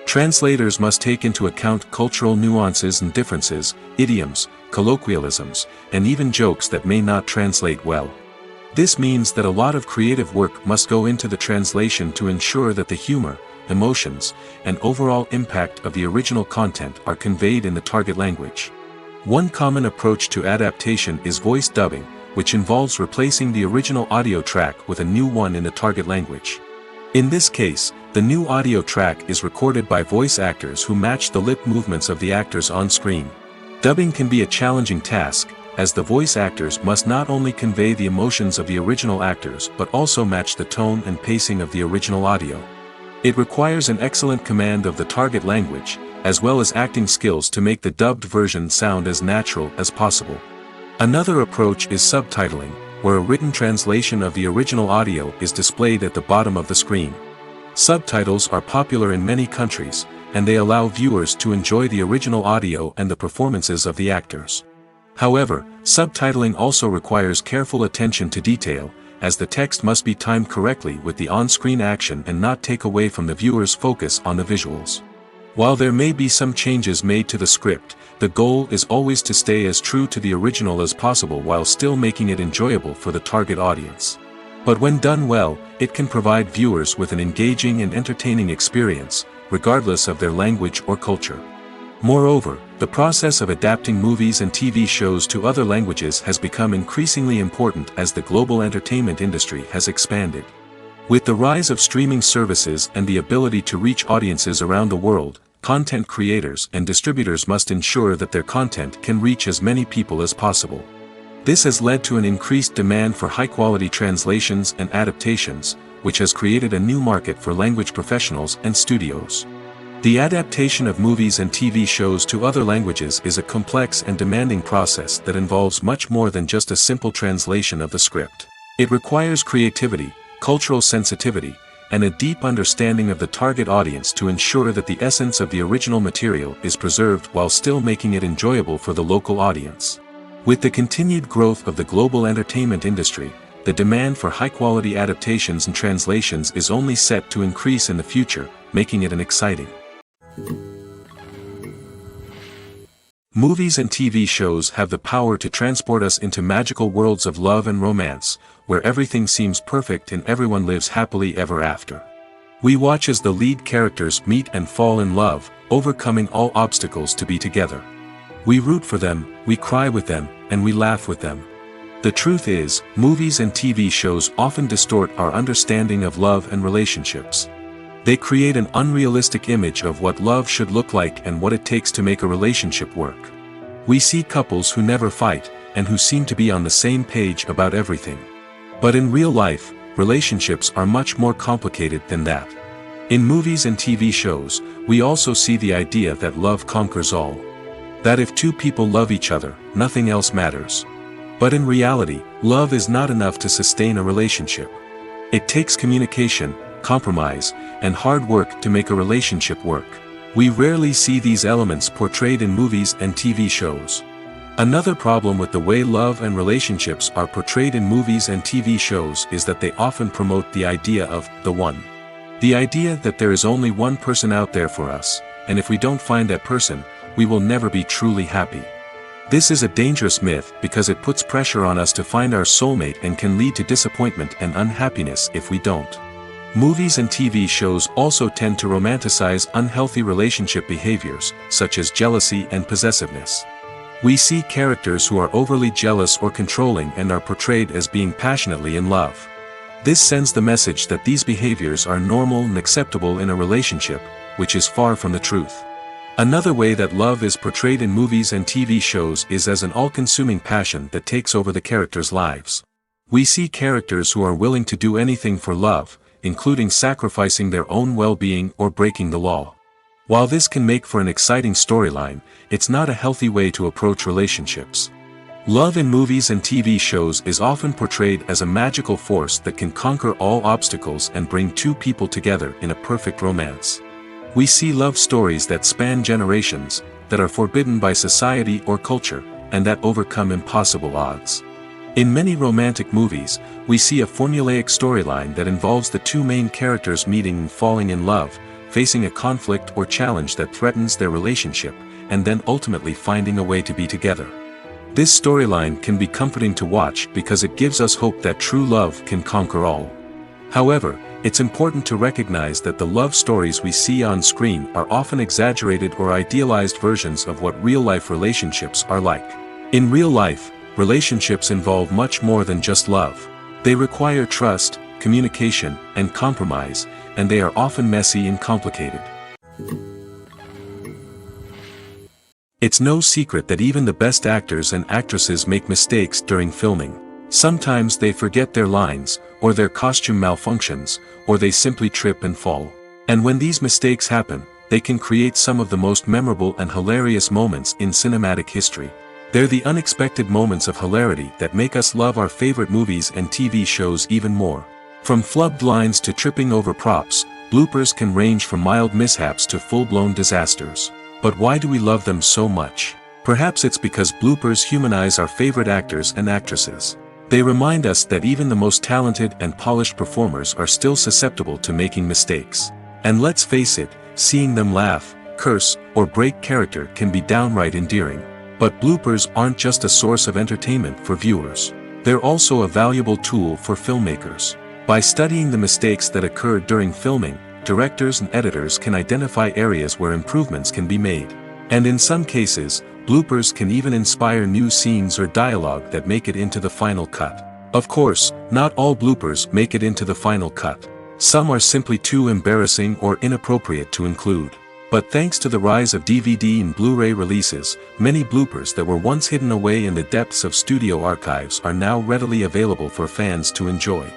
Translators must take into account cultural nuances and differences, idioms, colloquialisms, and even jokes that may not translate well. This means that a lot of creative work must go into the translation to ensure that the humor, emotions, and overall impact of the original content are conveyed in the target language. One common approach to adaptation is voice dubbing, which involves replacing the original audio track with a new one in the target language. In this case, the new audio track is recorded by voice actors who match the lip movements of the actors on screen. Dubbing can be a challenging task, as the voice actors must not only convey the emotions of the original actors but also match the tone and pacing of the original audio. It requires an excellent command of the target language, as well as acting skills to make the dubbed version sound as natural as possible. Another approach is subtitling, where a written translation of the original audio is displayed at the bottom of the screen. Subtitles are popular in many countries, and they allow viewers to enjoy the original audio and the performances of the actors. However, subtitling also requires careful attention to detail, as the text must be timed correctly with the on-screen action and not take away from the viewer's focus on the visuals. While there may be some changes made to the script, the goal is always to stay as true to the original as possible while still making it enjoyable for the target audience. But when done well, it can provide viewers with an engaging and entertaining experience, regardless of their language or culture. Moreover, the process of adapting movies and TV shows to other languages has become increasingly important as the global entertainment industry has expanded. With the rise of streaming services and the ability to reach audiences around the world, content creators and distributors must ensure that their content can reach as many people as possible. This has led to an increased demand for high-quality translations and adaptations, which has created a new market for language professionals and studios. The adaptation of movies and TV shows to other languages is a complex and demanding process that involves much more than just a simple translation of the script. It requires creativity, cultural sensitivity, and a deep understanding of the target audience to ensure that the essence of the original material is preserved while still making it enjoyable for the local audience. With the continued growth of the global entertainment industry, the demand for high-quality adaptations and translations is only set to increase in the future, making it an exciting. Movies and TV shows have the power to transport us into magical worlds of love and romance, where everything seems perfect and everyone lives happily ever after. We watch as the lead characters meet and fall in love, overcoming all obstacles to be together. We root for them, we cry with them, and we laugh with them. The truth is, movies and TV shows often distort our understanding of love and relationships. They create an unrealistic image of what love should look like and what it takes to make a relationship work. We see couples who never fight, and who seem to be on the same page about everything. But in real life, relationships are much more complicated than that. In movies and TV shows, we also see the idea that love conquers all. That if two people love each other, nothing else matters. But in reality, love is not enough to sustain a relationship. It takes communication, compromise, and hard work to make a relationship work. We rarely see these elements portrayed in movies and TV shows. Another problem with the way love and relationships are portrayed in movies and TV shows is that they often promote the idea of the one. The idea that there is only one person out there for us, and if we don't find that person, we will never be truly happy. This is a dangerous myth because it puts pressure on us to find our soulmate and can lead to disappointment and unhappiness if we don't. Movies and TV shows also tend to romanticize unhealthy relationship behaviors, such as jealousy and possessiveness. We see characters who are overly jealous or controlling and are portrayed as being passionately in love. This sends the message that these behaviors are normal and acceptable in a relationship, which is far from the truth. Another way that love is portrayed in movies and TV shows is as an all-consuming passion that takes over the characters' lives. We see characters who are willing to do anything for love, including sacrificing their own well-being or breaking the law. While this can make for an exciting storyline, it's not a healthy way to approach relationships. Love in movies and TV shows is often portrayed as a magical force that can conquer all obstacles and bring two people together in a perfect romance. We see love stories that span generations, that are forbidden by society or culture, and that overcome impossible odds. In many romantic movies, we see a formulaic storyline that involves the two main characters meeting and falling in love, facing a conflict or challenge that threatens their relationship, and then ultimately finding a way to be together. This storyline can be comforting to watch because it gives us hope that true love can conquer all. However, it's important to recognize that the love stories we see on screen are often exaggerated or idealized versions of what real-life relationships are like. In real life, relationships involve much more than just love. They require trust, communication, and compromise, and they are often messy and complicated. It's no secret that even the best actors and actresses make mistakes during filming. Sometimes they forget their lines, or their costume malfunctions, or they simply trip and fall. And when these mistakes happen, they can create some of the most memorable and hilarious moments in cinematic history. They're the unexpected moments of hilarity that make us love our favorite movies and TV shows even more. From flubbed lines to tripping over props, bloopers can range from mild mishaps to full-blown disasters. But why do we love them so much? Perhaps it's because bloopers humanize our favorite actors and actresses. They remind us that even the most talented and polished performers are still susceptible to making mistakes. And let's face it, seeing them laugh, curse, or break character can be downright endearing. But bloopers aren't just a source of entertainment for viewers. They're also a valuable tool for filmmakers. By studying the mistakes that occurred during filming, directors and editors can identify areas where improvements can be made. And in some cases, bloopers can even inspire new scenes or dialogue that make it into the final cut. Of course, not all bloopers make it into the final cut. Some are simply too embarrassing or inappropriate to include. But thanks to the rise of DVD and Blu-ray releases, many bloopers that were once hidden away in the depths of studio archives are now readily available for fans to enjoy.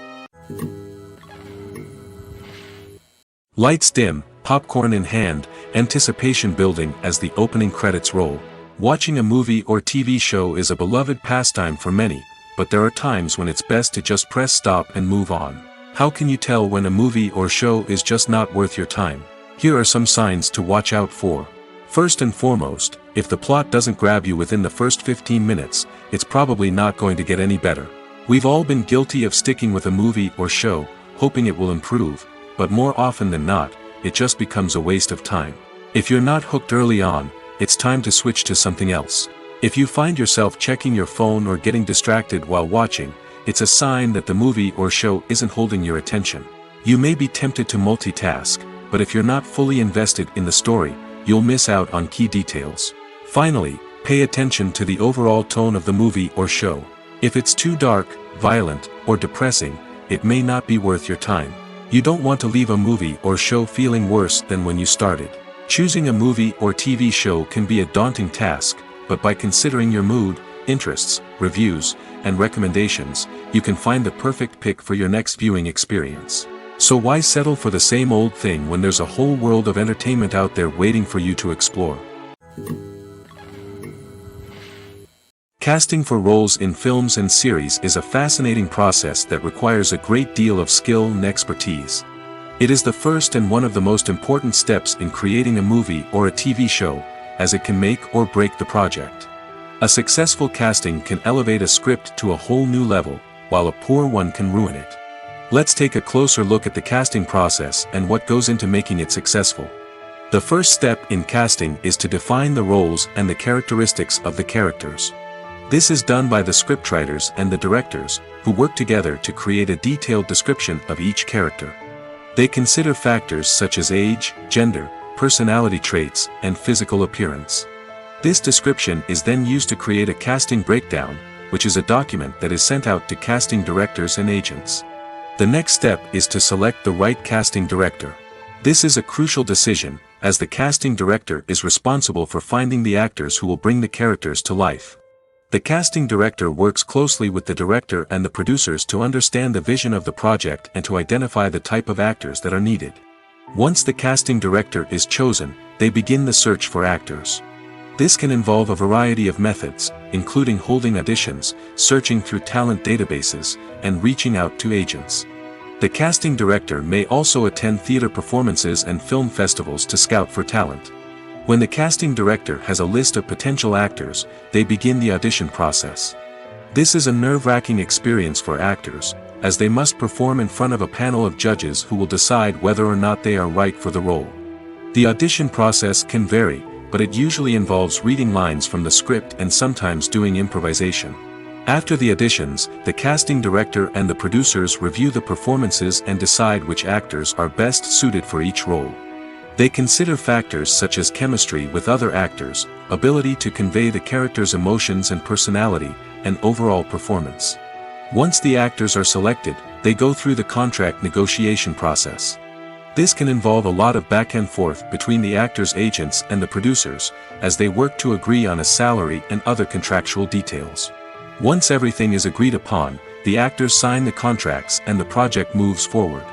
Lights dim, popcorn in hand, anticipation building as the opening credits roll. Watching a movie or TV show is a beloved pastime for many, but there are times when it's best to just press stop and move on. How can you tell when a movie or show is just not worth your time? Here are some signs to watch out for. First and foremost, if the plot doesn't grab you within the first 15 minutes, it's probably not going to get any better. We've all been guilty of sticking with a movie or show, hoping it will improve, but more often than not, it just becomes a waste of time. If you're not hooked early on, it's time to switch to something else. If you find yourself checking your phone or getting distracted while watching, it's a sign that the movie or show isn't holding your attention. You may be tempted to multitask, but if you're not fully invested in the story, you'll miss out on key details. Finally, pay attention to the overall tone of the movie or show. If it's too dark, violent, or depressing, it may not be worth your time. You don't want to leave a movie or show feeling worse than when you started. Choosing a movie or TV show can be a daunting task, but by considering your mood, interests, reviews, and recommendations, you can find the perfect pick for your next viewing experience. So why settle for the same old thing when there's a whole world of entertainment out there waiting for you to explore? Casting for roles in films and series is a fascinating process that requires a great deal of skill and expertise. It is the first and one of the most important steps in creating a movie or a TV show, as it can make or break the project. A successful casting can elevate a script to a whole new level, while a poor one can ruin it. Let's take a closer look at the casting process and what goes into making it successful. The first step in casting is to define the roles and the characteristics of the characters. This is done by the scriptwriters and the directors, who work together to create a detailed description of each character. They consider factors such as age, gender, personality traits, and physical appearance. This description is then used to create a casting breakdown, which is a document that is sent out to casting directors and agents. The next step is to select the right casting director. This is a crucial decision, as the casting director is responsible for finding the actors who will bring the characters to life. The casting director works closely with the director and the producers to understand the vision of the project and to identify the type of actors that are needed. Once the casting director is chosen, they begin the search for actors. This can involve a variety of methods, including holding auditions, searching through talent databases, and reaching out to agents. The casting director may also attend theater performances and film festivals to scout for talent. When the casting director has a list of potential actors, they begin the audition process. This is a nerve-wracking experience for actors, as they must perform in front of a panel of judges who will decide whether or not they are right for the role. The audition process can vary, but it usually involves reading lines from the script and sometimes doing improvisation. After the auditions, the casting director and the producers review the performances and decide which actors are best suited for each role. They consider factors such as chemistry with other actors, ability to convey the character's emotions and personality, and overall performance. Once the actors are selected, they go through the contract negotiation process. This can involve a lot of back and forth between the actors' agents and the producers, as they work to agree on a salary and other contractual details. Once everything is agreed upon, the actors sign the contracts and the project moves forward.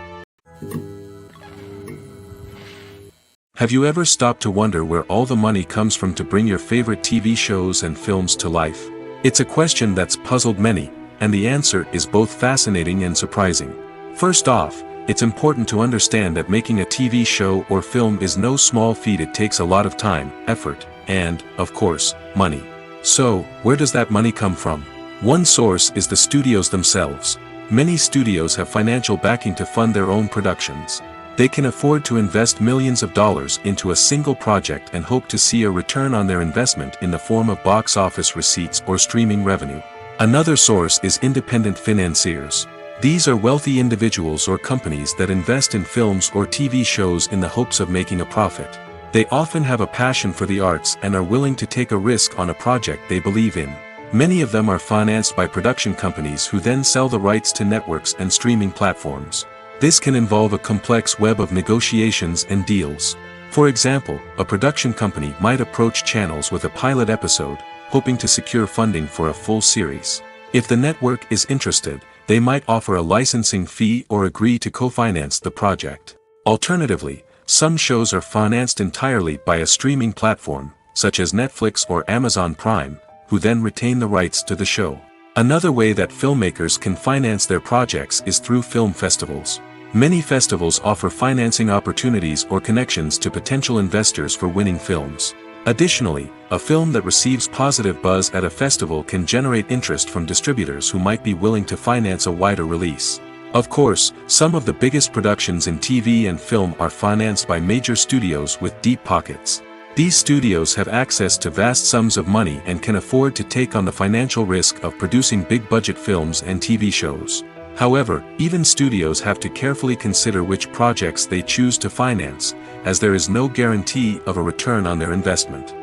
Have you ever stopped to wonder where all the money comes from to bring your favorite TV shows and films to life? It's a question that's puzzled many, and the answer is both fascinating and surprising. First off, it's important to understand that making a TV show or film is no small feat. It takes a lot of time, effort, and, of course, money. So, where does that money come from? One source is the studios themselves. Many studios have financial backing to fund their own productions. They can afford to invest millions of dollars into a single project and hope to see a return on their investment in the form of box office receipts or streaming revenue. Another source is independent financiers. These are wealthy individuals or companies that invest in films or TV shows in the hopes of making a profit. They often have a passion for the arts and are willing to take a risk on a project they believe in. Many of them are financed by production companies who then sell the rights to networks and streaming platforms. This can involve a complex web of negotiations and deals. For example, a production company might approach channels with a pilot episode, hoping to secure funding for a full series. If the network is interested, they might offer a licensing fee or agree to co-finance the project. Alternatively, some shows are financed entirely by a streaming platform, such as Netflix or Amazon Prime, who then retain the rights to the show. Another way that filmmakers can finance their projects is through film festivals. Many festivals offer financing opportunities or connections to potential investors for winning films. Additionally, a film that receives positive buzz at a festival can generate interest from distributors who might be willing to finance a wider release. Of course, some of the biggest productions in TV and film are financed by major studios with deep pockets. These studios have access to vast sums of money and can afford to take on the financial risk of producing big-budget films and TV shows. However, even studios have to carefully consider which projects they choose to finance, as there is no guarantee of a return on their investment.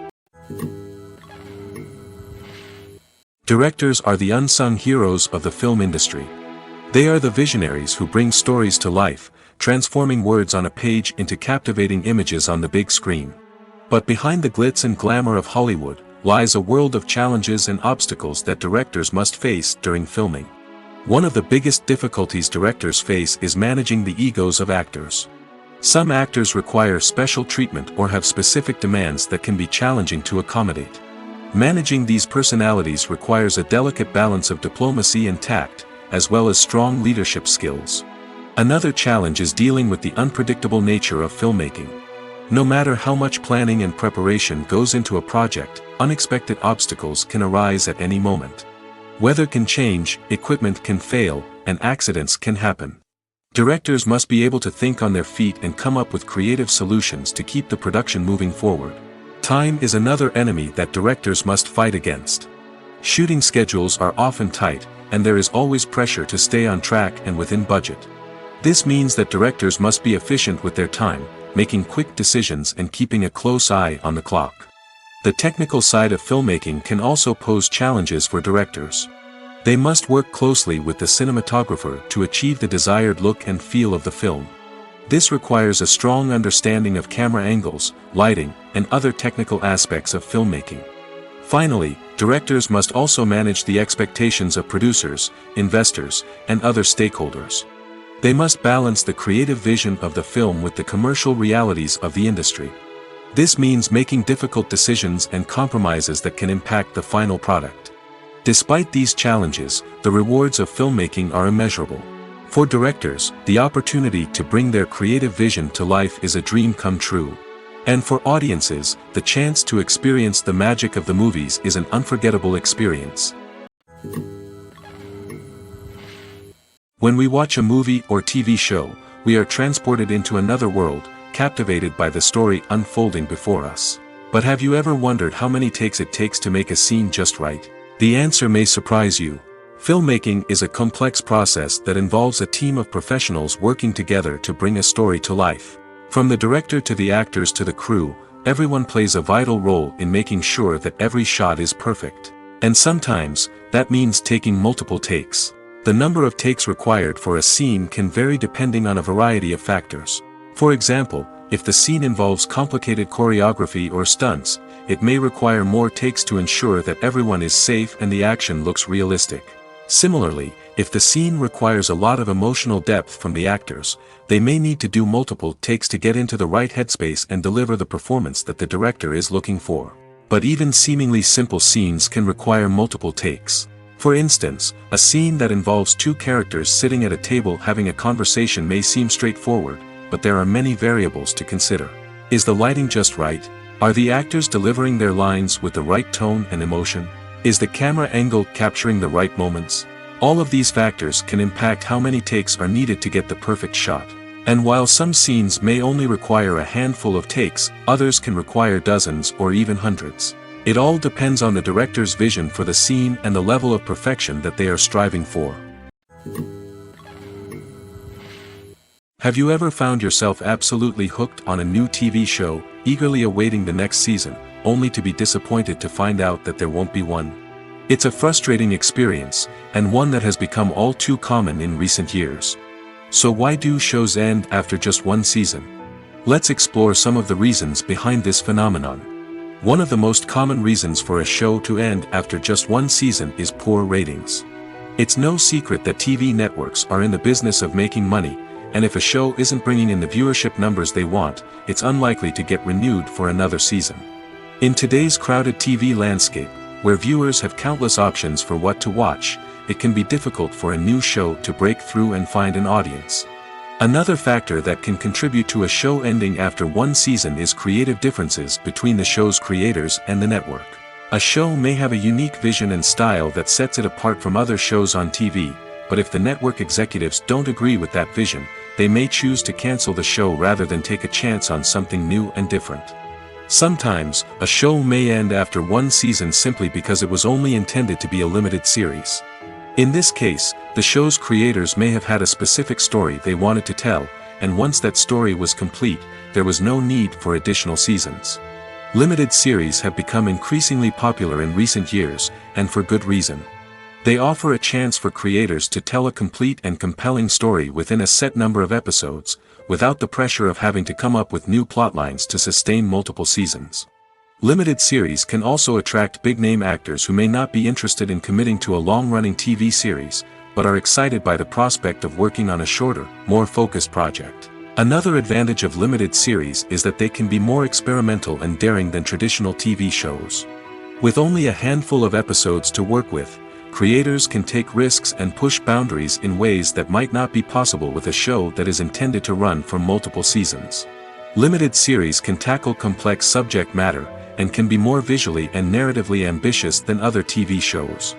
Directors are the unsung heroes of the film industry. They are the visionaries who bring stories to life, transforming words on a page into captivating images on the big screen. But behind the glitz and glamour of Hollywood, lies a world of challenges and obstacles that directors must face during filming. One of the biggest difficulties directors face is managing the egos of actors. Some actors require special treatment or have specific demands that can be challenging to accommodate. Managing these personalities requires a delicate balance of diplomacy and tact, as well as strong leadership skills. Another challenge is dealing with the unpredictable nature of filmmaking. No matter how much planning and preparation goes into a project, unexpected obstacles can arise at any moment. Weather can change, equipment can fail, and accidents can happen. Directors must be able to think on their feet and come up with creative solutions to keep the production moving forward. Time is another enemy that directors must fight against. Shooting schedules are often tight, and there is always pressure to stay on track and within budget. This means that directors must be efficient with their time, making quick decisions and keeping a close eye on the clock. The technical side of filmmaking can also pose challenges for directors. They must work closely with the cinematographer to achieve the desired look and feel of the film. This requires a strong understanding of camera angles, lighting, and other technical aspects of filmmaking. Finally, directors must also manage the expectations of producers, investors, and other stakeholders. They must balance the creative vision of the film with the commercial realities of the industry. This means making difficult decisions and compromises that can impact the final product. Despite these challenges, the rewards of filmmaking are immeasurable. For directors, the opportunity to bring their creative vision to life is a dream come true. And for audiences, the chance to experience the magic of the movies is an unforgettable experience. When we watch a movie or TV show, we are transported into another world, captivated by the story unfolding before us. But have you ever wondered how many takes it takes to make a scene just right? The answer may surprise you. Filmmaking is a complex process that involves a team of professionals working together to bring a story to life. From the director to the actors to the crew, everyone plays a vital role in making sure that every shot is perfect. And sometimes, that means taking multiple takes. The number of takes required for a scene can vary depending on a variety of factors. For example, if the scene involves complicated choreography or stunts, it may require more takes to ensure that everyone is safe and the action looks realistic. Similarly, if the scene requires a lot of emotional depth from the actors, they may need to do multiple takes to get into the right headspace and deliver the performance that the director is looking for. But even seemingly simple scenes can require multiple takes. For instance, a scene that involves two characters sitting at a table having a conversation may seem straightforward, but there are many variables to consider. Is the lighting just right? Are the actors delivering their lines with the right tone and emotion? Is the camera angle capturing the right moments? All of these factors can impact how many takes are needed to get the perfect shot. And while some scenes may only require a handful of takes, others can require dozens or even hundreds. It all depends on the director's vision for the scene and the level of perfection that they are striving for. Have you ever found yourself absolutely hooked on a new TV show, eagerly awaiting the next season, only to be disappointed to find out that there won't be one? It's a frustrating experience, and one that has become all too common in recent years. So why do shows end after just one season? Let's explore some of the reasons behind this phenomenon. One of the most common reasons for a show to end after just one season is poor ratings. It's no secret that TV networks are in the business of making money, and if a show isn't bringing in the viewership numbers they want, it's unlikely to get renewed for another season. In today's crowded TV landscape, where viewers have countless options for what to watch, it can be difficult for a new show to break through and find an audience. Another factor that can contribute to a show ending after one season is creative differences between the show's creators and the network. A show may have a unique vision and style that sets it apart from other shows on TV, but if the network executives don't agree with that vision, they may choose to cancel the show rather than take a chance on something new and different. Sometimes, a show may end after one season simply because it was only intended to be a limited series. In this case, the show's creators may have had a specific story they wanted to tell, and once that story was complete, there was no need for additional seasons. Limited series have become increasingly popular in recent years, and for good reason. They offer a chance for creators to tell a complete and compelling story within a set number of episodes, without the pressure of having to come up with new plotlines to sustain multiple seasons. Limited series can also attract big-name actors who may not be interested in committing to a long-running TV series, but are excited by the prospect of working on a shorter, more focused project. Another advantage of limited series is that they can be more experimental and daring than traditional TV shows. With only a handful of episodes to work with, creators can take risks and push boundaries in ways that might not be possible with a show that is intended to run for multiple seasons. Limited series can tackle complex subject matter, and can be more visually and narratively ambitious than other TV shows.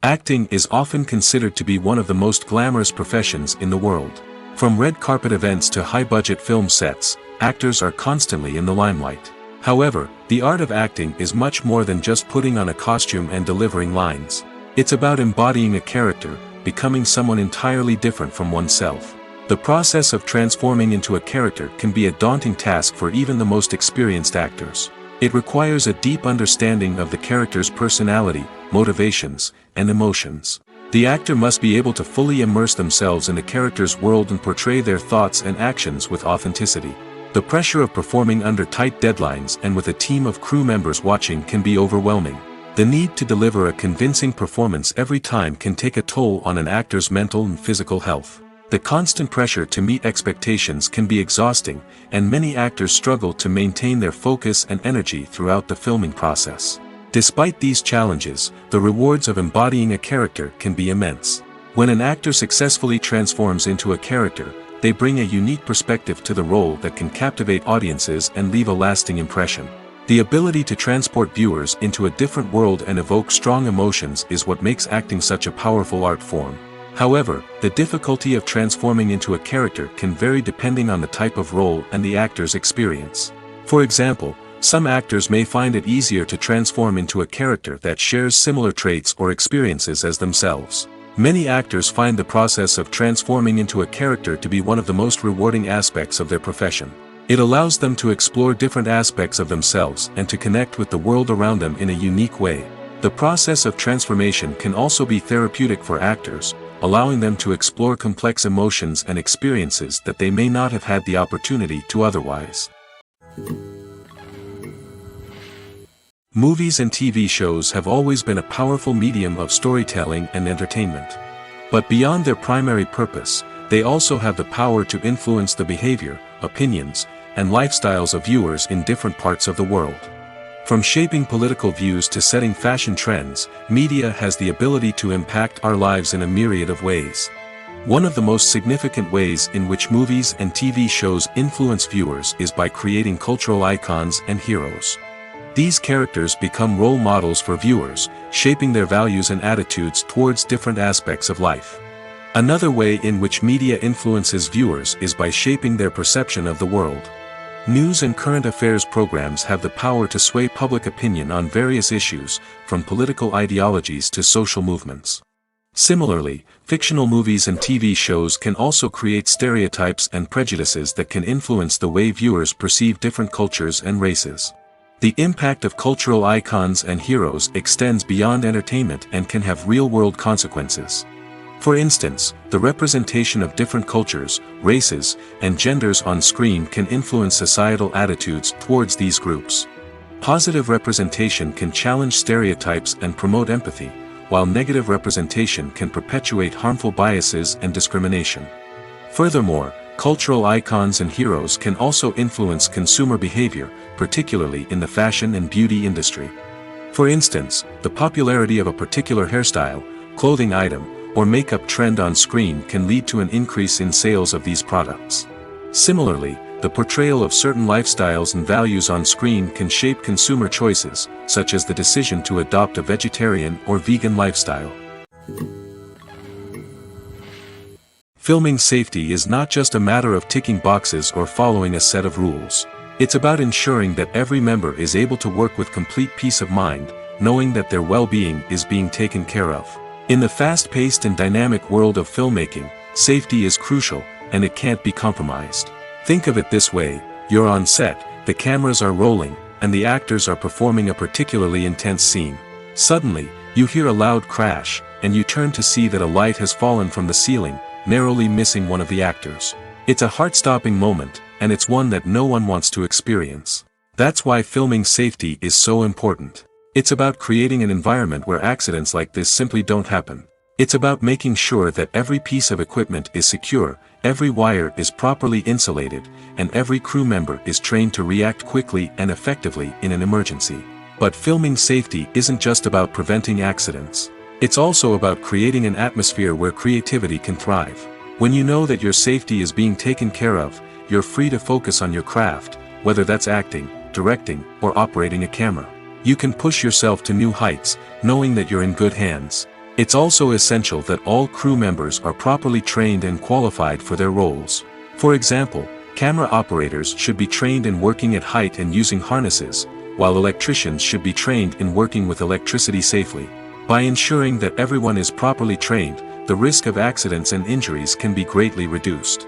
Acting is often considered to be one of the most glamorous professions in the world. From red carpet events to high-budget film sets, actors are constantly in the limelight. However, the art of acting is much more than just putting on a costume and delivering lines. It's about embodying a character, becoming someone entirely different from oneself. The process of transforming into a character can be a daunting task for even the most experienced actors. It requires a deep understanding of the character's personality, motivations, and emotions. The actor must be able to fully immerse themselves in the character's world and portray their thoughts and actions with authenticity. The pressure of performing under tight deadlines and with a team of crew members watching can be overwhelming. The need to deliver a convincing performance every time can take a toll on an actor's mental and physical health. The constant pressure to meet expectations can be exhausting, and many actors struggle to maintain their focus and energy throughout the filming process. Despite these challenges, the rewards of embodying a character can be immense. When an actor successfully transforms into a character, they bring a unique perspective to the role that can captivate audiences and leave a lasting impression. The ability to transport viewers into a different world and evoke strong emotions is what makes acting such a powerful art form. However, the difficulty of transforming into a character can vary depending on the type of role and the actor's experience. For example, some actors may find it easier to transform into a character that shares similar traits or experiences as themselves. Many actors find the process of transforming into a character to be one of the most rewarding aspects of their profession. It allows them to explore different aspects of themselves and to connect with the world around them in a unique way. The process of transformation can also be therapeutic for actors, allowing them to explore complex emotions and experiences that they may not have had the opportunity to otherwise. Movies and TV shows have always been a powerful medium of storytelling and entertainment. But beyond their primary purpose, they also have the power to influence the behavior, opinions, and lifestyles of viewers in different parts of the world. From shaping political views to setting fashion trends, media has the ability to impact our lives in a myriad of ways. One of the most significant ways in which movies and TV shows influence viewers is by creating cultural icons and heroes. These characters become role models for viewers, shaping their values and attitudes towards different aspects of life. Another way in which media influences viewers is by shaping their perception of the world. News and current affairs programs have the power to sway public opinion on various issues, from political ideologies to social movements. Similarly, fictional movies and TV shows can also create stereotypes and prejudices that can influence the way viewers perceive different cultures and races. The impact of cultural icons and heroes extends beyond entertainment and can have real-world consequences. For instance, the representation of different cultures, races, and genders on screen can influence societal attitudes towards these groups. Positive representation can challenge stereotypes and promote empathy, while negative representation can perpetuate harmful biases and discrimination. Furthermore, cultural icons and heroes can also influence consumer behavior, particularly in the fashion and beauty industry. For instance, the popularity of a particular hairstyle, clothing item, or makeup trend on screen can lead to an increase in sales of these products. Similarly, the portrayal of certain lifestyles and values on screen can shape consumer choices, such as the decision to adopt a vegetarian or vegan lifestyle. Filming safety is not just a matter of ticking boxes or following a set of rules. It's about ensuring that every member is able to work with complete peace of mind, knowing that their well-being is being taken care of. In the fast-paced and dynamic world of filmmaking, safety is crucial, and it can't be compromised. Think of it this way: you're on set, the cameras are rolling, and the actors are performing a particularly intense scene. Suddenly, you hear a loud crash, and you turn to see that a light has fallen from the ceiling, narrowly missing one of the actors. It's a heart-stopping moment, and it's one that no one wants to experience. That's why filming safety is so important. It's about creating an environment where accidents like this simply don't happen. It's about making sure that every piece of equipment is secure, every wire is properly insulated, and every crew member is trained to react quickly and effectively in an emergency. But filming safety isn't just about preventing accidents. It's also about creating an atmosphere where creativity can thrive. When you know that your safety is being taken care of, you're free to focus on your craft, whether that's acting, directing, or operating a camera. You can push yourself to new heights, knowing that you're in good hands. It's also essential that all crew members are properly trained and qualified for their roles. For example, camera operators should be trained in working at height and using harnesses, while electricians should be trained in working with electricity safely. By ensuring that everyone is properly trained, the risk of accidents and injuries can be greatly reduced.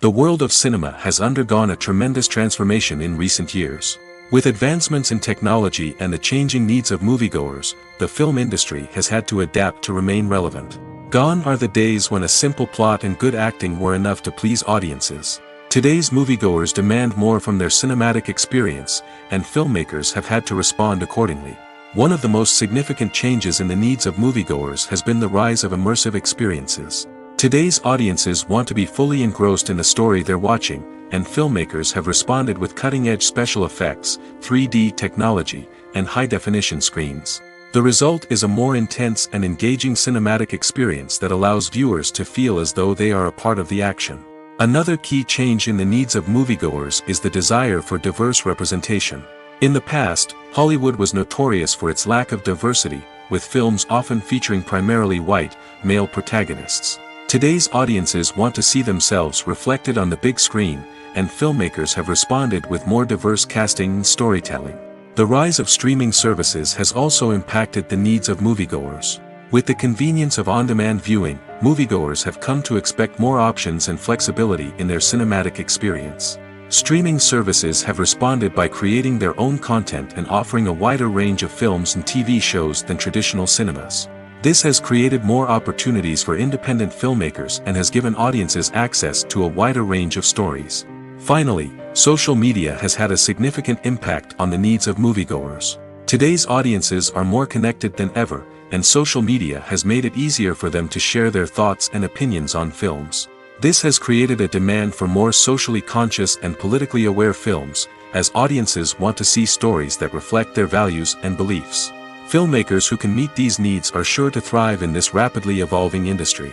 The world of cinema has undergone a tremendous transformation in recent years. With advancements in technology and the changing needs of moviegoers, the film industry has had to adapt to remain relevant. Gone are the days when a simple plot and good acting were enough to please audiences. Today's moviegoers demand more from their cinematic experience, and filmmakers have had to respond accordingly. One of the most significant changes in the needs of moviegoers has been the rise of immersive experiences. Today's audiences want to be fully engrossed in the story they're watching, and filmmakers have responded with cutting-edge special effects, 3D technology, and high-definition screens. The result is a more intense and engaging cinematic experience that allows viewers to feel as though they are a part of the action. Another key change in the needs of moviegoers is the desire for diverse representation. In the past, Hollywood was notorious for its lack of diversity, with films often featuring primarily white, male protagonists. Today's audiences want to see themselves reflected on the big screen, and filmmakers have responded with more diverse casting and storytelling. The rise of streaming services has also impacted the needs of moviegoers. With the convenience of on-demand viewing, moviegoers have come to expect more options and flexibility in their cinematic experience. Streaming services have responded by creating their own content and offering a wider range of films and TV shows than traditional cinemas. This has created more opportunities for independent filmmakers and has given audiences access to a wider range of stories. Finally, social media has had a significant impact on the needs of moviegoers. Today's audiences are more connected than ever, and social media has made it easier for them to share their thoughts and opinions on films. This has created a demand for more socially conscious and politically aware films, as audiences want to see stories that reflect their values and beliefs. Filmmakers who can meet these needs are sure to thrive in this rapidly evolving industry.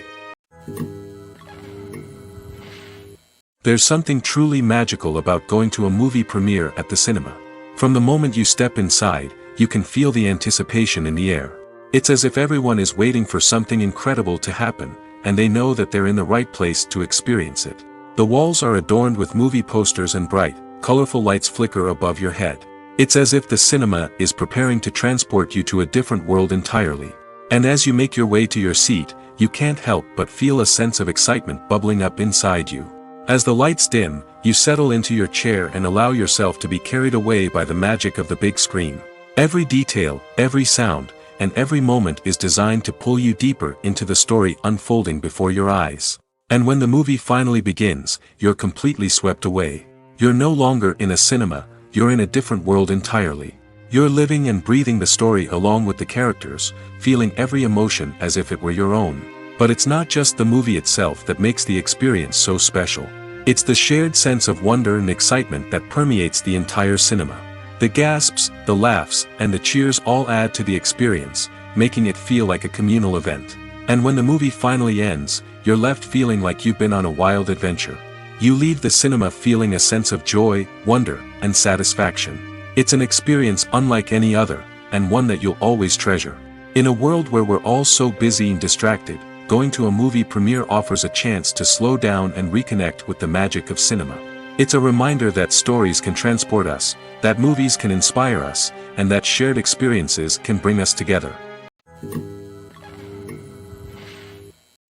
There's something truly magical about going to a movie premiere at the cinema. From the moment you step inside, you can feel the anticipation in the air. It's as if everyone is waiting for something incredible to happen, and they know that they're in the right place to experience it. The walls are adorned with movie posters and bright, colorful lights flicker above your head. It's as if the cinema is preparing to transport you to a different world entirely. And as you make your way to your seat, you can't help but feel a sense of excitement bubbling up inside you. As the lights dim, you settle into your chair and allow yourself to be carried away by the magic of the big screen. Every detail, every sound, and every moment is designed to pull you deeper into the story unfolding before your eyes. And when the movie finally begins, you're completely swept away. You're no longer in a cinema, you're in a different world entirely. You're living and breathing the story along with the characters, feeling every emotion as if it were your own. But it's not just the movie itself that makes the experience so special. It's the shared sense of wonder and excitement that permeates the entire cinema. The gasps, the laughs, and the cheers all add to the experience, making it feel like a communal event. And when the movie finally ends, you're left feeling like you've been on a wild adventure. You leave the cinema feeling a sense of joy, wonder, and satisfaction. It's an experience unlike any other, and one that you'll always treasure. In a world where we're all so busy and distracted, going to a movie premiere offers a chance to slow down and reconnect with the magic of cinema. It's a reminder that stories can transport us, that movies can inspire us, and that shared experiences can bring us together.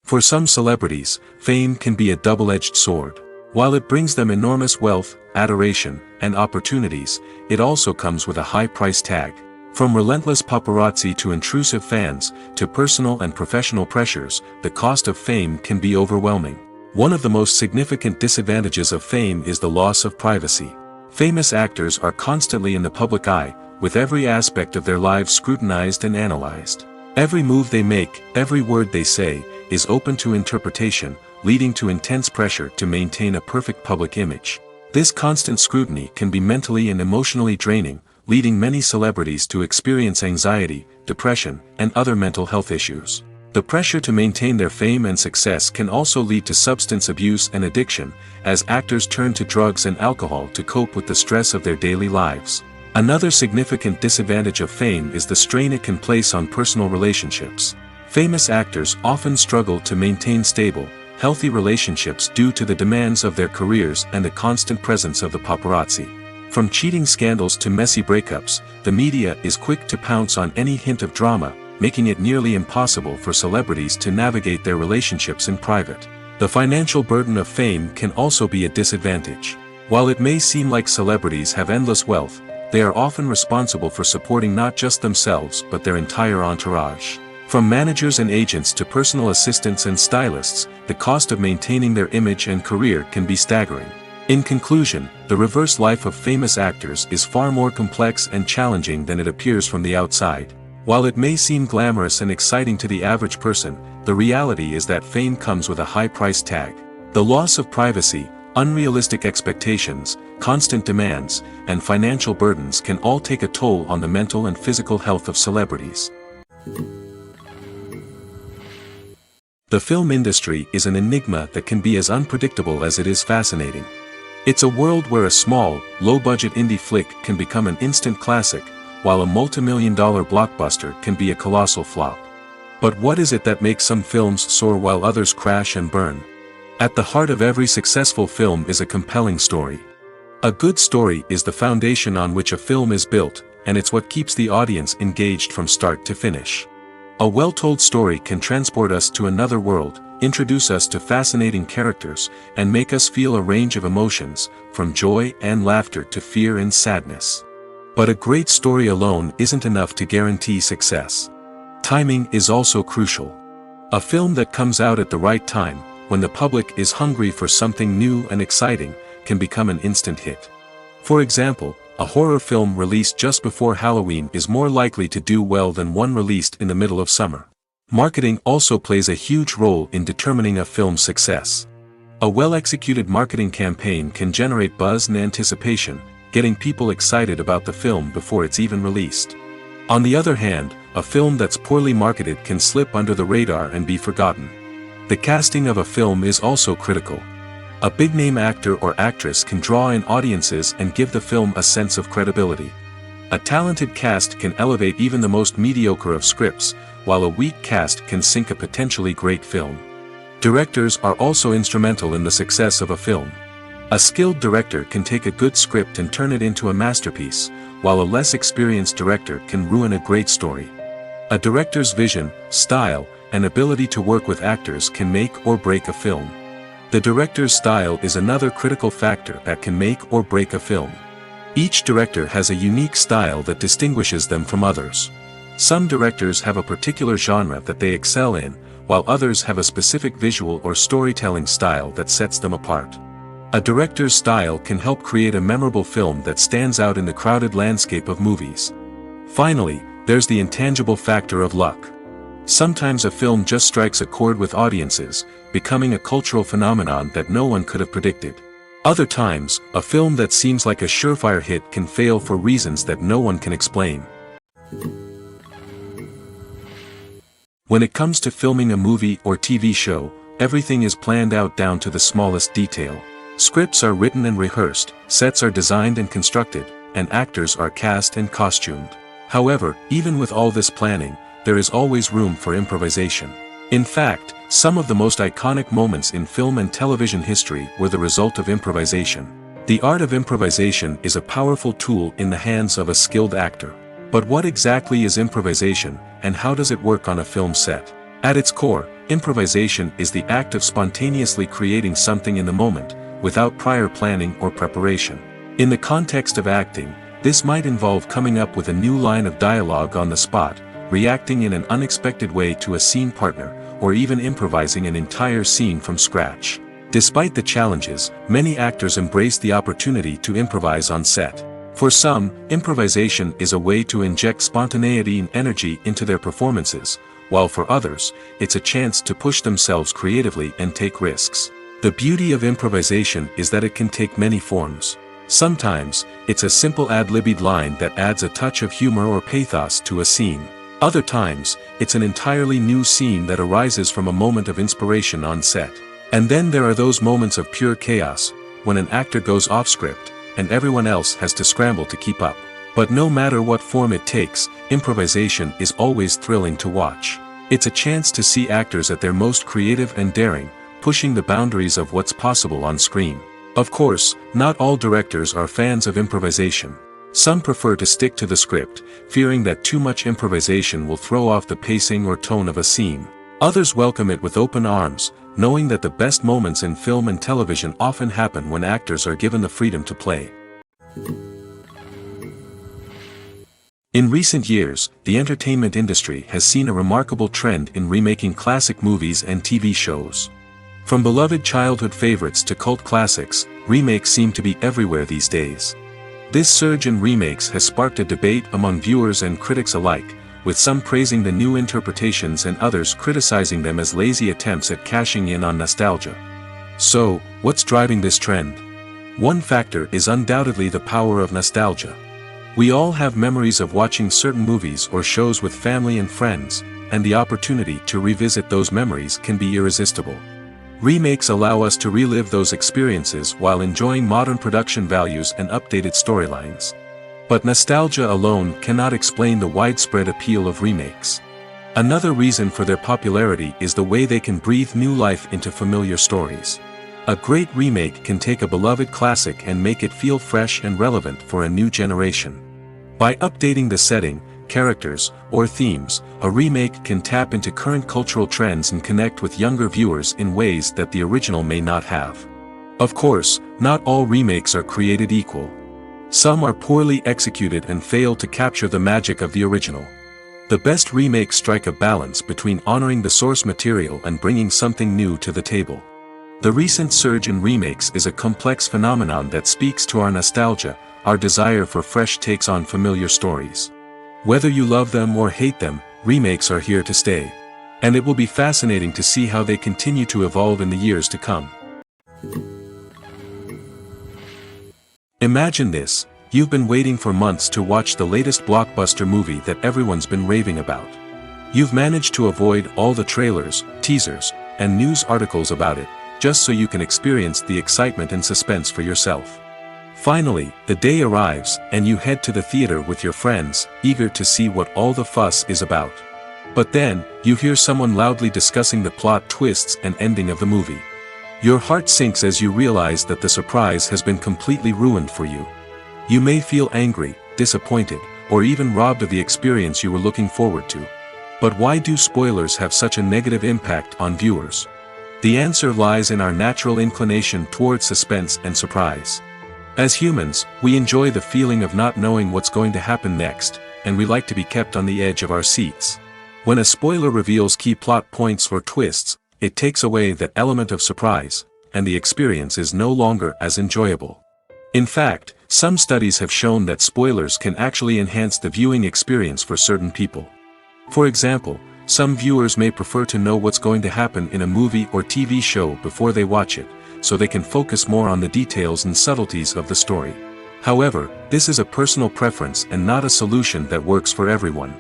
For some celebrities, fame can be a double-edged sword. While it brings them enormous wealth, adoration, and opportunities, it also comes with a high price tag. From relentless paparazzi to intrusive fans, to personal and professional pressures, the cost of fame can be overwhelming. One of the most significant disadvantages of fame is the loss of privacy. Famous actors are constantly in the public eye, with every aspect of their lives scrutinized and analyzed. Every move they make, every word they say, is open to interpretation, leading to intense pressure to maintain a perfect public image. This constant scrutiny can be mentally and emotionally draining, leading many celebrities to experience anxiety, depression, and other mental health issues. The pressure to maintain their fame and success can also lead to substance abuse and addiction, as actors turn to drugs and alcohol to cope with the stress of their daily lives. Another significant disadvantage of fame is the strain it can place on personal relationships. Famous actors often struggle to maintain stable, healthy relationships due to the demands of their careers and the constant presence of the paparazzi. From cheating scandals to messy breakups, the media is quick to pounce on any hint of drama, making it nearly impossible for celebrities to navigate their relationships in private. The financial burden of fame can also be a disadvantage. While it may seem like celebrities have endless wealth, they are often responsible for supporting not just themselves but their entire entourage. From managers and agents to personal assistants and stylists, the cost of maintaining their image and career can be staggering. In conclusion, the reverse life of famous actors is far more complex and challenging than it appears from the outside. While it may seem glamorous and exciting to the average person, the reality is that fame comes with a high price tag. The loss of privacy, unrealistic expectations, constant demands, and financial burdens can all take a toll on the mental and physical health of celebrities. The film industry is an enigma that can be as unpredictable as it is fascinating. It's a world where a small, low-budget indie flick can become an instant classic, while a multi-million-dollar blockbuster can be a colossal flop. But what is it that makes some films soar while others crash and burn? At the heart of every successful film is a compelling story. A good story is the foundation on which a film is built, and it's what keeps the audience engaged from start to finish. A well-told story can transport us to another world, introduce us to fascinating characters, and make us feel a range of emotions, from joy and laughter to fear and sadness. But a great story alone isn't enough to guarantee success. Timing is also crucial. A film that comes out at the right time, when the public is hungry for something new and exciting, can become an instant hit. For example, a horror film released just before Halloween is more likely to do well than one released in the middle of summer. Marketing also plays a huge role in determining a film's success. A well-executed marketing campaign can generate buzz and anticipation, getting people excited about the film before it's even released. On the other hand, a film that's poorly marketed can slip under the radar and be forgotten. The casting of a film is also critical. A big-name actor or actress can draw in audiences and give the film a sense of credibility. A talented cast can elevate even the most mediocre of scripts, while a weak cast can sink a potentially great film. Directors are also instrumental in the success of a film. A skilled director can take a good script and turn it into a masterpiece, while a less experienced director can ruin a great story. A director's vision, style, and ability to work with actors can make or break a film. The director's style is another critical factor that can make or break a film. Each director has a unique style that distinguishes them from others. Some directors have a particular genre that they excel in, while others have a specific visual or storytelling style that sets them apart. A director's style can help create a memorable film that stands out in the crowded landscape of movies. Finally, there's the intangible factor of luck. Sometimes a film just strikes a chord with audiences, becoming a cultural phenomenon that no one could have predicted. Other times, a film that seems like a surefire hit can fail for reasons that no one can explain. When it comes to filming a movie or TV show, everything is planned out down to the smallest detail. Scripts are written and rehearsed, sets are designed and constructed, and actors are cast and costumed. However, even with all this planning, there is always room for improvisation. In fact, some of the most iconic moments in film and television history were the result of improvisation. The art of improvisation is a powerful tool in the hands of a skilled actor. But what exactly is improvisation, and how does it work on a film set? At its core, improvisation is the act of spontaneously creating something in the moment, without prior planning or preparation. In the context of acting, this might involve coming up with a new line of dialogue on the spot, reacting in an unexpected way to a scene partner, or even improvising an entire scene from scratch. Despite the challenges, many actors embrace the opportunity to improvise on set. For some, improvisation is a way to inject spontaneity and energy into their performances, while for others, it's a chance to push themselves creatively and take risks. The beauty of improvisation is that it can take many forms. Sometimes, it's a simple ad-libbed line that adds a touch of humor or pathos to a scene. Other times, it's an entirely new scene that arises from a moment of inspiration on set. And then there are those moments of pure chaos, when an actor goes off script, and everyone else has to scramble to keep up. But no matter what form it takes, improvisation is always thrilling to watch. It's a chance to see actors at their most creative and daring, pushing the boundaries of what's possible on screen. Of course, not all directors are fans of improvisation. Some prefer to stick to the script, fearing that too much improvisation will throw off the pacing or tone of a scene. Others welcome it with open arms, knowing that the best moments in film and television often happen when actors are given the freedom to play. In recent years, the entertainment industry has seen a remarkable trend in remaking classic movies and TV shows. From beloved childhood favorites to cult classics, remakes seem to be everywhere these days. This surge in remakes has sparked a debate among viewers and critics alike, with some praising the new interpretations and others criticizing them as lazy attempts at cashing in on nostalgia. So, what's driving this trend? One factor is undoubtedly the power of nostalgia. We all have memories of watching certain movies or shows with family and friends, and the opportunity to revisit those memories can be irresistible. Remakes allow us to relive those experiences while enjoying modern production values and updated storylines. But nostalgia alone cannot explain the widespread appeal of remakes. Another reason for their popularity is the way they can breathe new life into familiar stories. A great remake can take a beloved classic and make it feel fresh and relevant for a new generation. By updating the setting, characters, or themes, a remake can tap into current cultural trends and connect with younger viewers in ways that the original may not have. Of course, not all remakes are created equal. Some are poorly executed and fail to capture the magic of the original. The best remakes strike a balance between honoring the source material and bringing something new to the table. The recent surge in remakes is a complex phenomenon that speaks to our nostalgia, our desire for fresh takes on familiar stories. Whether you love them or hate them, remakes are here to stay. And it will be fascinating to see how they continue to evolve in the years to come. Imagine this: you've been waiting for months to watch the latest blockbuster movie that everyone's been raving about. You've managed to avoid all the trailers, teasers, and news articles about it, just so you can experience the excitement and suspense for yourself. Finally, the day arrives, and you head to the theater with your friends, eager to see what all the fuss is about. But then, you hear someone loudly discussing the plot twists and ending of the movie. Your heart sinks as you realize that the surprise has been completely ruined for you. You may feel angry, disappointed, or even robbed of the experience you were looking forward to. But why do spoilers have such a negative impact on viewers? The answer lies in our natural inclination toward suspense and surprise. As humans, we enjoy the feeling of not knowing what's going to happen next, and we like to be kept on the edge of our seats. When a spoiler reveals key plot points or twists, it takes away that element of surprise, and the experience is no longer as enjoyable. In fact, some studies have shown that spoilers can actually enhance the viewing experience for certain people. For example, some viewers may prefer to know what's going to happen in a movie or TV show before they watch it, so they can focus more on the details and subtleties of the story. However, this is a personal preference and not a solution that works for everyone.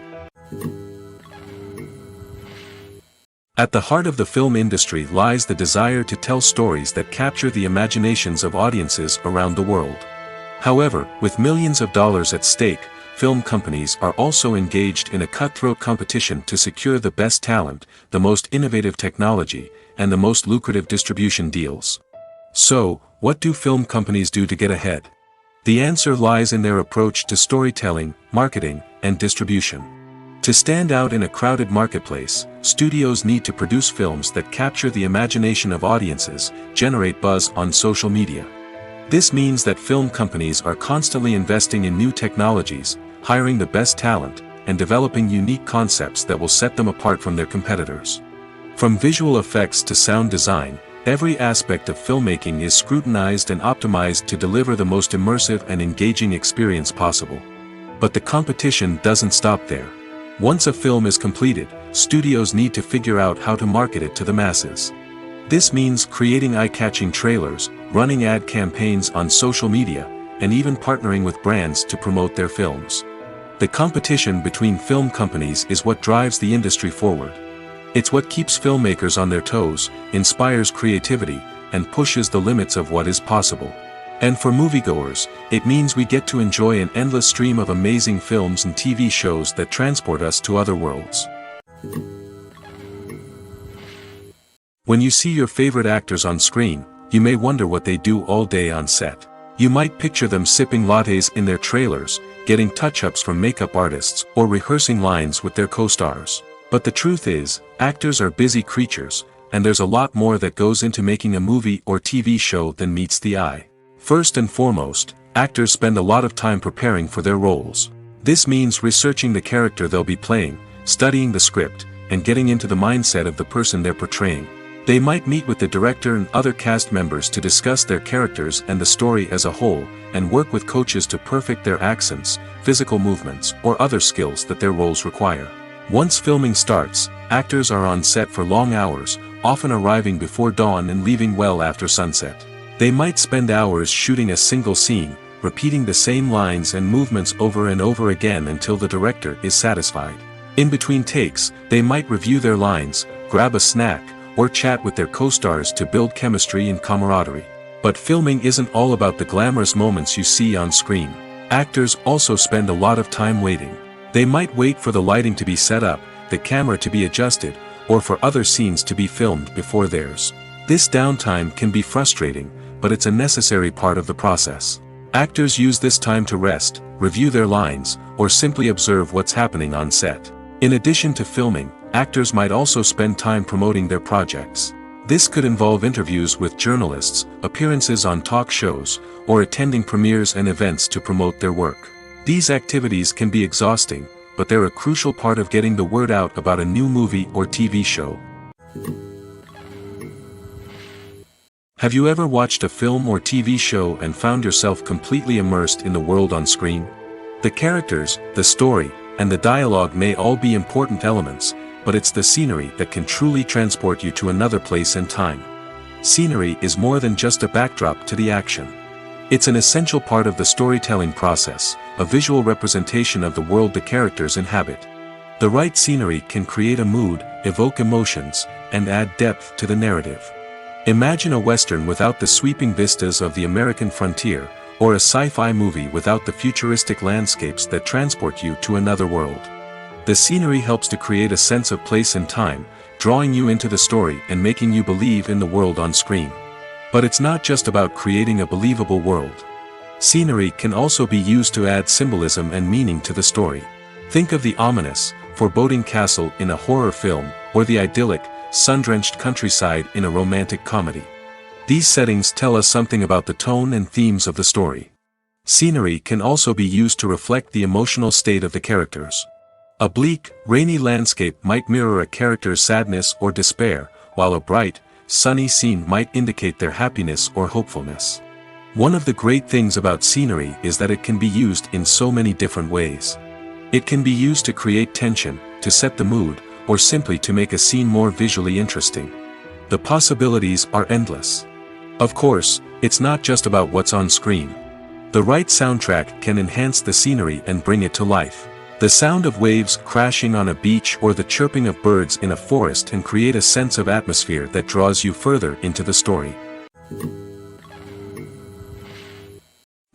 At the heart of the film industry lies the desire to tell stories that capture the imaginations of audiences around the world. However, with millions of dollars at stake, film companies are also engaged in a cutthroat competition to secure the best talent, the most innovative technology, and the most lucrative distribution deals. So, what do film companies do to get ahead? The answer lies in their approach to storytelling, marketing, and distribution. To stand out in a crowded marketplace, studios need to produce films that capture the imagination of audiences, generate buzz on social media. This means that film companies are constantly investing in new technologies, hiring the best talent, and developing unique concepts that will set them apart from their competitors. From visual effects to sound design, every aspect of filmmaking is scrutinized and optimized to deliver the most immersive and engaging experience possible. But the competition doesn't stop there. Once a film is completed, studios need to figure out how to market it to the masses. This means creating eye-catching trailers, running ad campaigns on social media, and even partnering with brands to promote their films. The competition between film companies is what drives the industry forward. It's what keeps filmmakers on their toes, inspires creativity, and pushes the limits of what is possible. And for moviegoers, it means we get to enjoy an endless stream of amazing films and TV shows that transport us to other worlds. When you see your favorite actors on screen, you may wonder what they do all day on set. You might picture them sipping lattes in their trailers, getting touch-ups from makeup artists, or rehearsing lines with their co-stars. But the truth is, actors are busy creatures, and there's a lot more that goes into making a movie or TV show than meets the eye. First and foremost, actors spend a lot of time preparing for their roles. This means researching the character they'll be playing, studying the script, and getting into the mindset of the person they're portraying. They might meet with the director and other cast members to discuss their characters and the story as a whole, and work with coaches to perfect their accents, physical movements, or other skills that their roles require. Once filming starts, actors are on set for long hours, often arriving before dawn and leaving well after sunset. They might spend hours shooting a single scene, repeating the same lines and movements over and over again until the director is satisfied. In between takes, they might review their lines, grab a snack, or chat with their co-stars to build chemistry and camaraderie. But filming isn't all about the glamorous moments you see on screen. Actors also spend a lot of time waiting. They might wait for the lighting to be set up, the camera to be adjusted, or for other scenes to be filmed before theirs. This downtime can be frustrating, but it's a necessary part of the process. Actors use this time to rest, review their lines, or simply observe what's happening on set. In addition to filming, actors might also spend time promoting their projects. This could involve interviews with journalists, appearances on talk shows, or attending premieres and events to promote their work. These activities can be exhausting, but they're a crucial part of getting the word out about a new movie or TV show. Have you ever watched a film or TV show and found yourself completely immersed in the world on screen? The characters, the story, and the dialogue may all be important elements, but it's the scenery that can truly transport you to another place and time. Scenery is more than just a backdrop to the action. It's an essential part of the storytelling process, a visual representation of the world the characters inhabit. The right scenery can create a mood, evoke emotions, and add depth to the narrative. Imagine a Western without the sweeping vistas of the American frontier, or a sci-fi movie without the futuristic landscapes that transport you to another world. The scenery helps to create a sense of place and time, drawing you into the story and making you believe in the world on screen. But it's not just about creating a believable world. Scenery can also be used to add symbolism and meaning to the story. Think of the ominous, foreboding castle in a horror film, or the idyllic, sun-drenched countryside in a romantic comedy. These settings tell us something about the tone and themes of the story. Scenery can also be used to reflect the emotional state of the characters. A bleak, rainy landscape might mirror a character's sadness or despair, while a bright, sunny scene might indicate their happiness or hopefulness. One of the great things about scenery is that it can be used in so many different ways. It can be used to create tension, to set the mood, or simply to make a scene more visually interesting. The possibilities are endless. Of course, it's not just about what's on screen. The right soundtrack can enhance the scenery and bring it to life. The sound of waves crashing on a beach or the chirping of birds in a forest can create a sense of atmosphere that draws you further into the story.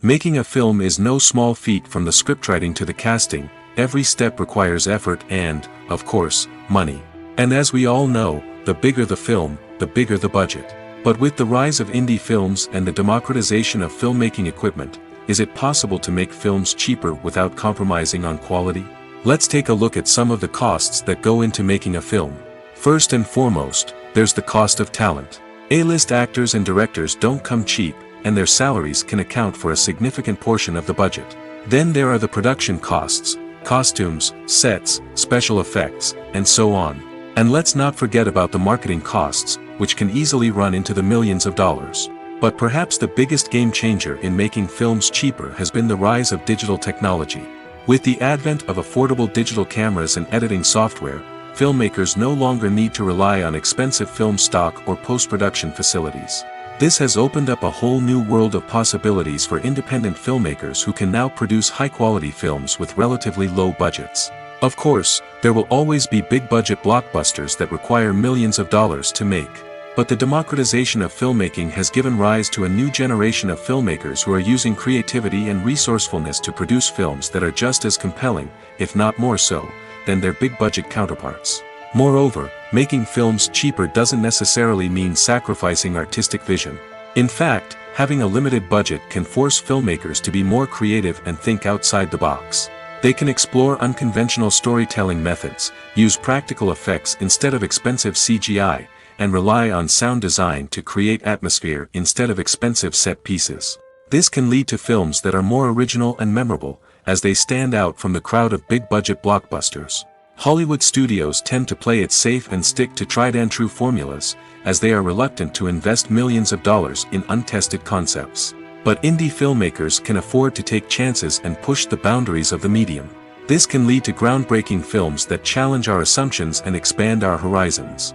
Making a film is no small feat. From the scriptwriting to the casting, every step requires effort and, of course, money. And as we all know, the bigger the film, the bigger the budget. But with the rise of indie films and the democratization of filmmaking equipment, is it possible to make films cheaper without compromising on quality? Let's take a look at some of the costs that go into making a film. First and foremost, there's the cost of talent. A-list actors and directors don't come cheap, and their salaries can account for a significant portion of the budget. Then there are the production costs, costumes, sets, special effects, and so on. And let's not forget about the marketing costs, which can easily run into the millions of dollars. But perhaps the biggest game changer in making films cheaper has been the rise of digital technology. With the advent of affordable digital cameras and editing software, filmmakers no longer need to rely on expensive film stock or post-production facilities. This has opened up a whole new world of possibilities for independent filmmakers who can now produce high-quality films with relatively low budgets. Of course, there will always be big-budget blockbusters that require millions of dollars to make. But the democratization of filmmaking has given rise to a new generation of filmmakers who are using creativity and resourcefulness to produce films that are just as compelling, if not more so, than their big-budget counterparts. Moreover, making films cheaper doesn't necessarily mean sacrificing artistic vision. In fact, having a limited budget can force filmmakers to be more creative and think outside the box. They can explore unconventional storytelling methods, use practical effects instead of expensive CGI, and rely on sound design to create atmosphere instead of expensive set pieces. This can lead to films that are more original and memorable, as they stand out from the crowd of big-budget blockbusters. Hollywood studios tend to play it safe and stick to tried-and-true formulas, as they are reluctant to invest millions of dollars in untested concepts. But indie filmmakers can afford to take chances and push the boundaries of the medium. This can lead to groundbreaking films that challenge our assumptions and expand our horizons.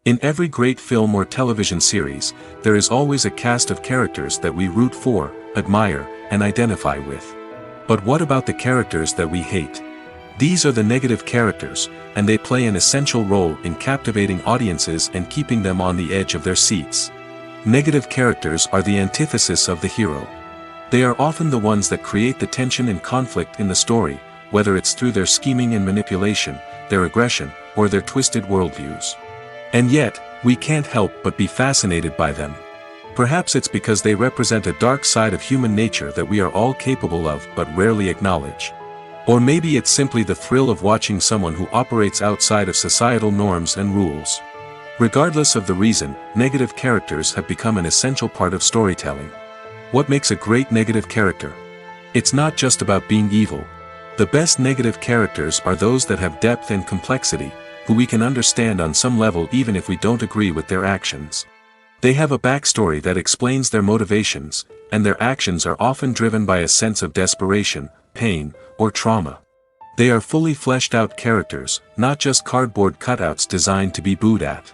In every great film or television series, there is always a cast of characters that we root for, admire, and identify with. But what about the characters that we hate? These are the negative characters, and they play an essential role in captivating audiences and keeping them on the edge of their seats. Negative characters are the antithesis of the hero. They are often the ones that create the tension and conflict in the story, whether it's through their scheming and manipulation, their aggression, or their twisted worldviews. And yet, we can't help but be fascinated by them. Perhaps it's because they represent a dark side of human nature that we are all capable of but rarely acknowledge. Or maybe it's simply the thrill of watching someone who operates outside of societal norms and rules. Regardless of the reason, negative characters have become an essential part of storytelling. What makes a great negative character? It's not just about being evil. The best negative characters are those that have depth and complexity, who we can understand on some level even if we don't agree with their actions. They have a backstory that explains their motivations, and their actions are often driven by a sense of desperation, pain, or trauma. They are fully fleshed out characters, not just cardboard cutouts designed to be booed at.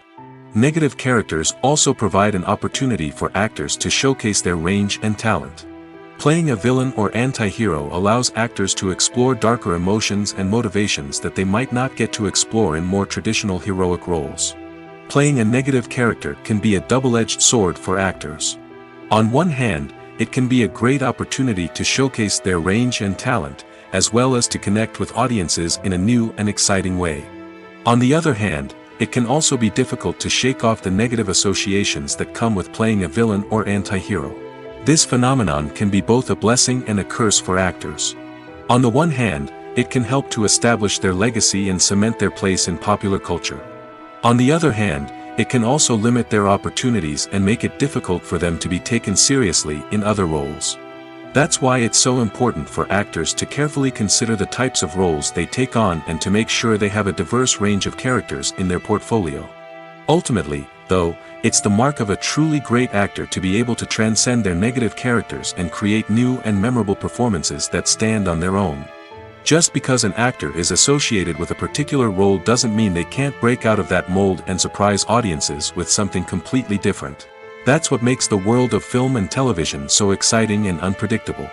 Negative characters also provide an opportunity for actors to showcase their range and talent. Playing a villain or anti-hero allows actors to explore darker emotions and motivations that they might not get to explore in more traditional heroic roles. Playing a negative character can be a double-edged sword for actors. On one hand, it can be a great opportunity to showcase their range and talent, as well as to connect with audiences in a new and exciting way. On the other hand, it can also be difficult to shake off the negative associations that come with playing a villain or anti-hero. This phenomenon can be both a blessing and a curse for actors. On the one hand, it can help to establish their legacy and cement their place in popular culture. On the other hand, it can also limit their opportunities and make it difficult for them to be taken seriously in other roles. That's why it's so important for actors to carefully consider the types of roles they take on and to make sure they have a diverse range of characters in their portfolio. Ultimately, though, it's the mark of a truly great actor to be able to transcend their negative characters and create new and memorable performances that stand on their own. Just because an actor is associated with a particular role doesn't mean they can't break out of that mold and surprise audiences with something completely different. That's what makes the world of film and television so exciting and unpredictable.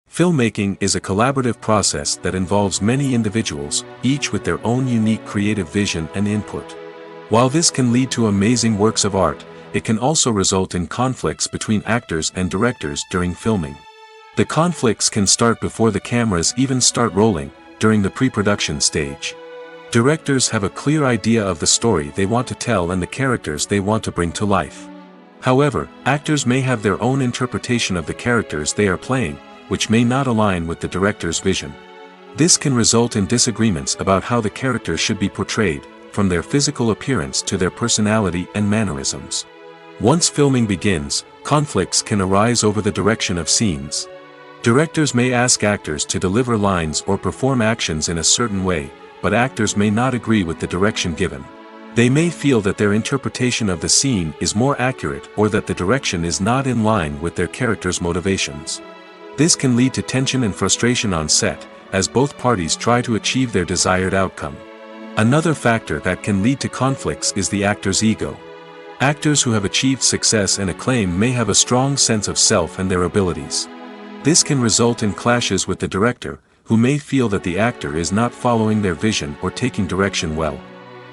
Filmmaking is a collaborative process that involves many individuals, each with their own unique creative vision and input. While this can lead to amazing works of art, it can also result in conflicts between actors and directors during filming. The conflicts can start before the cameras even start rolling, during the pre-production stage. Directors have a clear idea of the story they want to tell and the characters they want to bring to life. However, actors may have their own interpretation of the characters they are playing, which may not align with the director's vision. This can result in disagreements about how the characters should be portrayed, from their physical appearance to their personality and mannerisms. Once filming begins, conflicts can arise over the direction of scenes. Directors may ask actors to deliver lines or perform actions in a certain way, but actors may not agree with the direction given. They may feel that their interpretation of the scene is more accurate or that the direction is not in line with their character's motivations. This can lead to tension and frustration on set, as both parties try to achieve their desired outcome. Another factor that can lead to conflicts is the actor's ego. Actors who have achieved success and acclaim may have a strong sense of self and their abilities. This can result in clashes with the director, who may feel that the actor is not following their vision or taking direction well.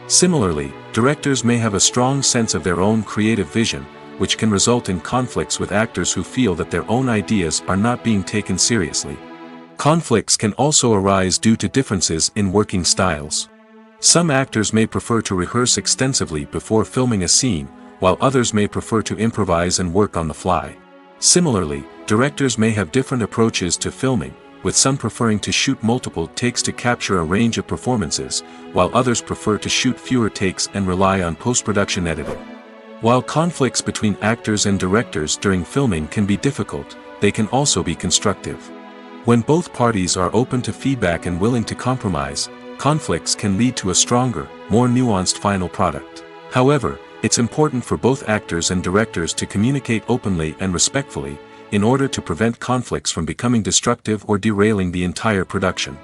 Similarly, directors may have a strong sense of their own creative vision, which can result in conflicts with actors who feel that their own ideas are not being taken seriously. Conflicts can also arise due to differences in working styles. Some actors may prefer to rehearse extensively before filming a scene, while others may prefer to improvise and work on the fly. Similarly, directors may have different approaches to filming, with some preferring to shoot multiple takes to capture a range of performances, while others prefer to shoot fewer takes and rely on post-production editing. While conflicts between actors and directors during filming can be difficult, they can also be constructive. When both parties are open to feedback and willing to compromise, conflicts can lead to a stronger, more nuanced final product. However, it's important for both actors and directors to communicate openly and respectfully, in order to prevent conflicts from becoming destructive or derailing the entire production.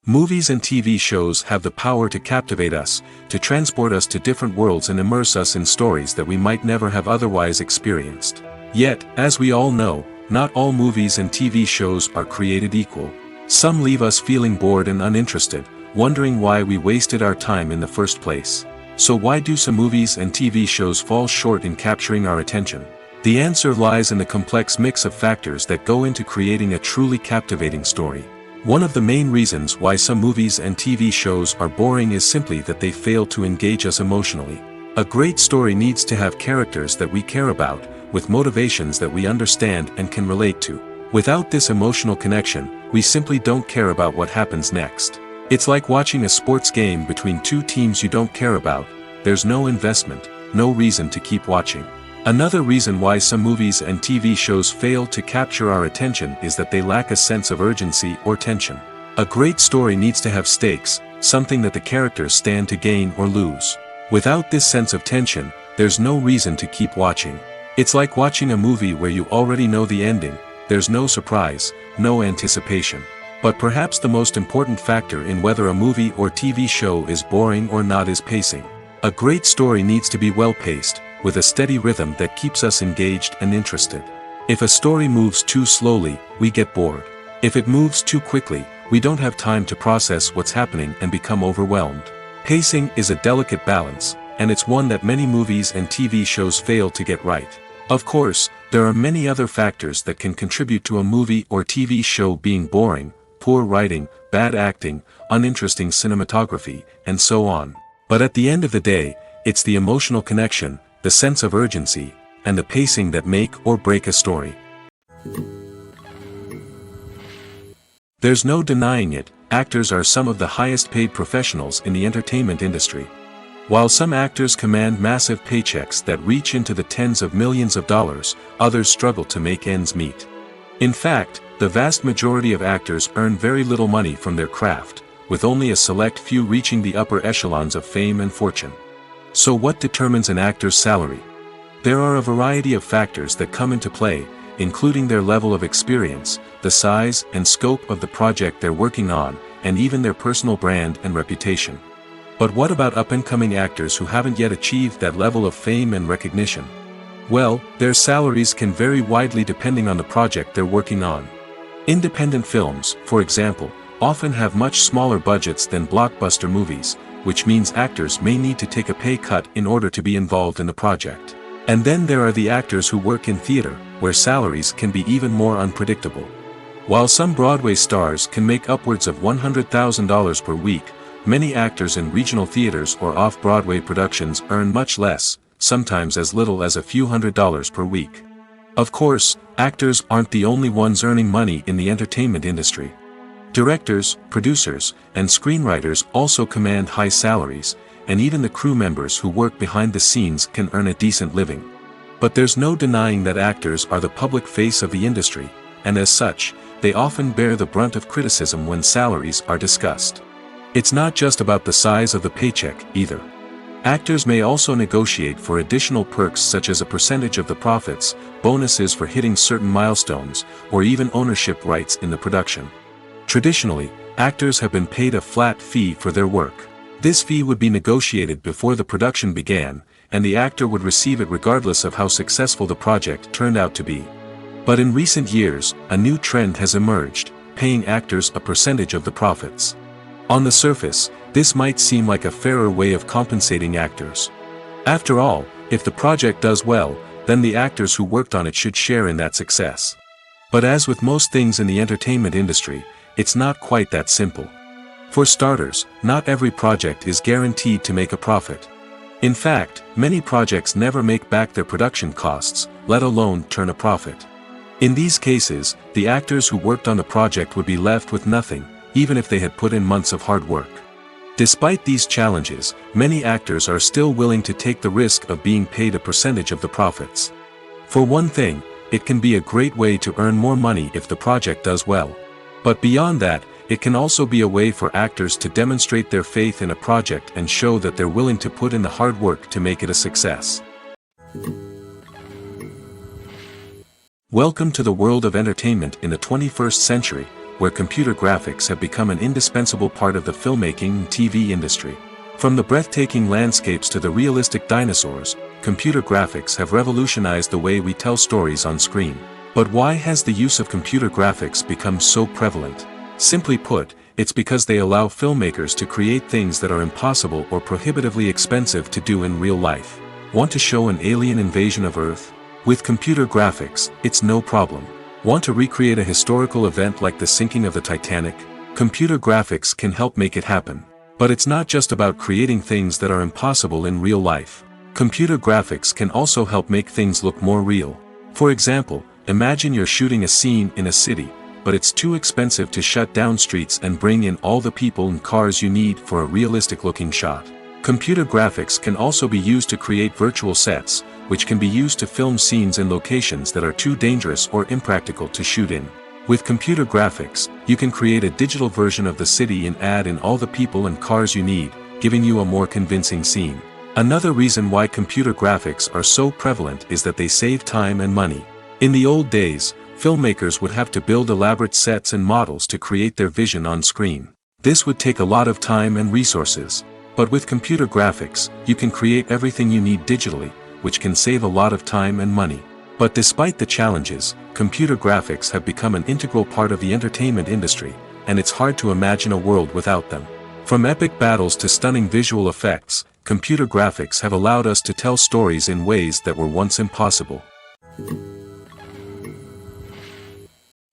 Movies and TV shows have the power to captivate us, to transport us to different worlds and immerse us in stories that we might never have otherwise experienced. Yet, as we all know, not all movies and TV shows are created equal. Some leave us feeling bored and uninterested, wondering why we wasted our time in the first place. So why do some movies and TV shows fall short in capturing our attention? The answer lies in the complex mix of factors that go into creating a truly captivating story. One of the main reasons why some movies and TV shows are boring is simply that they fail to engage us emotionally. A great story needs to have characters that we care about, with motivations that we understand and can relate to. Without this emotional connection, we simply don't care about what happens next. It's like watching a sports game between two teams you don't care about. There's no investment, no reason to keep watching. Another reason why some movies and TV shows fail to capture our attention is that they lack a sense of urgency or tension. A great story needs to have stakes, something that the characters stand to gain or lose. Without this sense of tension, there's no reason to keep watching. It's like watching a movie where you already know the ending. There's no surprise, no anticipation. But perhaps the most important factor in whether a movie or TV show is boring or not is pacing. A great story needs to be well-paced, with a steady rhythm that keeps us engaged and interested. If a story moves too slowly, we get bored. If it moves too quickly, we don't have time to process what's happening and become overwhelmed. Pacing is a delicate balance, and it's one that many movies and TV shows fail to get right. Of course, there are many other factors that can contribute to a movie or TV show being boring: poor writing, bad acting, uninteresting cinematography, and so on. But at the end of the day, it's the emotional connection, the sense of urgency, and the pacing that make or break a story. There's no denying it, actors are some of the highest paid professionals in the entertainment industry. While some actors command massive paychecks that reach into the tens of millions of dollars, others struggle to make ends meet. In fact, the vast majority of actors earn very little money from their craft, with only a select few reaching the upper echelons of fame and fortune. So what determines an actor's salary? There are a variety of factors that come into play, including their level of experience, the size and scope of the project they're working on, and even their personal brand and reputation. But what about up-and-coming actors who haven't yet achieved that level of fame and recognition? Well, their salaries can vary widely depending on the project they're working on. Independent films, for example, often have much smaller budgets than blockbuster movies, which means actors may need to take a pay cut in order to be involved in the project. And then there are the actors who work in theater, where salaries can be even more unpredictable. While some Broadway stars can make upwards of $100,000 per week, many actors in regional theaters or off-Broadway productions earn much less, sometimes as little as a few $100s per week. Of course, actors aren't the only ones earning money in the entertainment industry. Directors, producers, and screenwriters also command high salaries, and even the crew members who work behind the scenes can earn a decent living. But there's no denying that actors are the public face of the industry, and as such, they often bear the brunt of criticism when salaries are discussed. It's not just about the size of the paycheck, either. Actors may also negotiate for additional perks such as a percentage of the profits, bonuses for hitting certain milestones, or even ownership rights in the production. Traditionally, actors have been paid a flat fee for their work. This fee would be negotiated before the production began, and the actor would receive it regardless of how successful the project turned out to be. But in recent years, a new trend has emerged, paying actors a percentage of the profits. On the surface, this might seem like a fairer way of compensating actors. After all, if the project does well, then the actors who worked on it should share in that success. But as with most things in the entertainment industry, it's not quite that simple. For starters, not every project is guaranteed to make a profit. In fact, many projects never make back their production costs, let alone turn a profit. In these cases, the actors who worked on the project would be left with nothing, even if they had put in months of hard work. Despite these challenges, many actors are still willing to take the risk of being paid a percentage of the profits. For one thing, it can be a great way to earn more money if the project does well. But beyond that, it can also be a way for actors to demonstrate their faith in a project and show that they're willing to put in the hard work to make it a success. Welcome to the world of entertainment in the 21st century, where computer graphics have become an indispensable part of the filmmaking and TV industry. From the breathtaking landscapes to the realistic dinosaurs, computer graphics have revolutionized the way we tell stories on screen. But why has the use of computer graphics become so prevalent? Simply put, it's because they allow filmmakers to create things that are impossible or prohibitively expensive to do in real life. Want to show an alien invasion of Earth? With computer graphics, it's no problem. Want to recreate a historical event like the sinking of the Titanic? Computer graphics can help make it happen. But it's not just about creating things that are impossible in real life. Computer graphics can also help make things look more real. For example, imagine you're shooting a scene in a city, but it's too expensive to shut down streets and bring in all the people and cars you need for a realistic-looking shot. Computer graphics can also be used to create virtual sets, which can be used to film scenes in locations that are too dangerous or impractical to shoot in. With computer graphics, you can create a digital version of the city and add in all the people and cars you need, giving you a more convincing scene. Another reason why computer graphics are so prevalent is that they save time and money. In the old days, filmmakers would have to build elaborate sets and models to create their vision on screen. This would take a lot of time and resources. But with computer graphics, you can create everything you need digitally, which can save a lot of time and money. But despite the challenges, computer graphics have become an integral part of the entertainment industry, and it's hard to imagine a world without them. From epic battles to stunning visual effects, computer graphics have allowed us to tell stories in ways that were once impossible.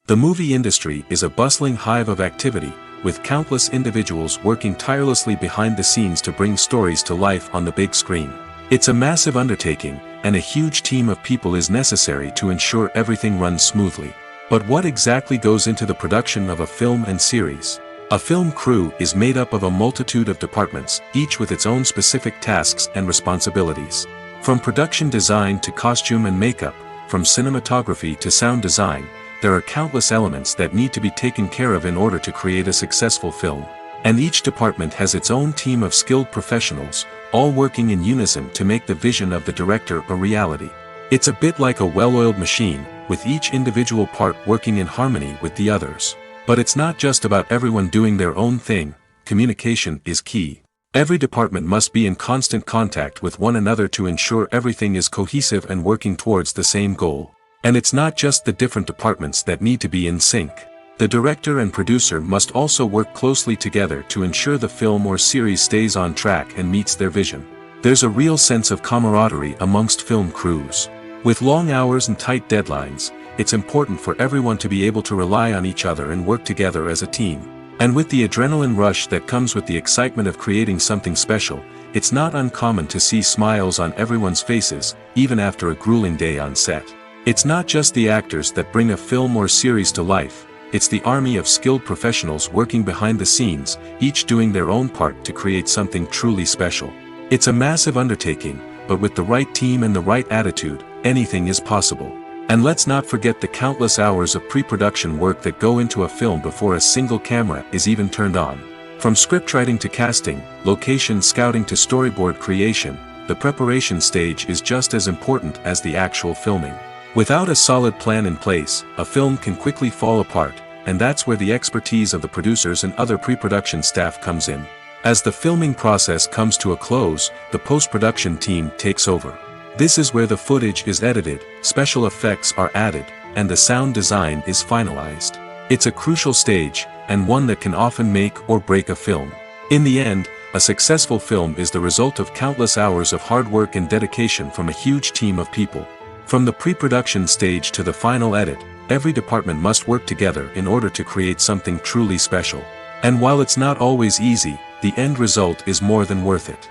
The movie industry is a bustling hive of activity, with countless individuals working tirelessly behind the scenes to bring stories to life on the big screen. It's a massive undertaking, and a huge team of people is necessary to ensure everything runs smoothly. But what exactly goes into the production of a film and series? A film crew is made up of a multitude of departments, each with its own specific tasks and responsibilities. From production design to costume and makeup, from cinematography to sound design, there are countless elements that need to be taken care of in order to create a successful film. And each department has its own team of skilled professionals, all working in unison to make the vision of the director a reality. It's a bit like a well-oiled machine, with each individual part working in harmony with the others. But it's not just about everyone doing their own thing. Communication is key. Every department must be in constant contact with one another to ensure everything is cohesive and working towards the same goal. And it's not just the different departments that need to be in sync. The director and producer must also work closely together to ensure the film or series stays on track and meets their vision. There's a real sense of camaraderie amongst film crews. With long hours and tight deadlines, it's important for everyone to be able to rely on each other and work together as a team. And with the adrenaline rush that comes with the excitement of creating something special, it's not uncommon to see smiles on everyone's faces, even after a grueling day on set. It's not just the actors that bring a film or series to life, it's the army of skilled professionals working behind the scenes, each doing their own part to create something truly special. It's a massive undertaking, but with the right team and the right attitude, anything is possible. And let's not forget the countless hours of pre-production work that go into a film before a single camera is even turned on. From scriptwriting to casting, location scouting to storyboard creation, the preparation stage is just as important as the actual filming. Without a solid plan in place, a film can quickly fall apart, and that's where the expertise of the producers and other pre-production staff comes in. As the filming process comes to a close, the post-production team takes over. This is where the footage is edited, special effects are added, and the sound design is finalized. It's a crucial stage, and one that can often make or break a film. In the end, a successful film is the result of countless hours of hard work and dedication from a huge team of people. From the pre-production stage to the final edit, every department must work together in order to create something truly special. And while it's not always easy, the end result is more than worth it.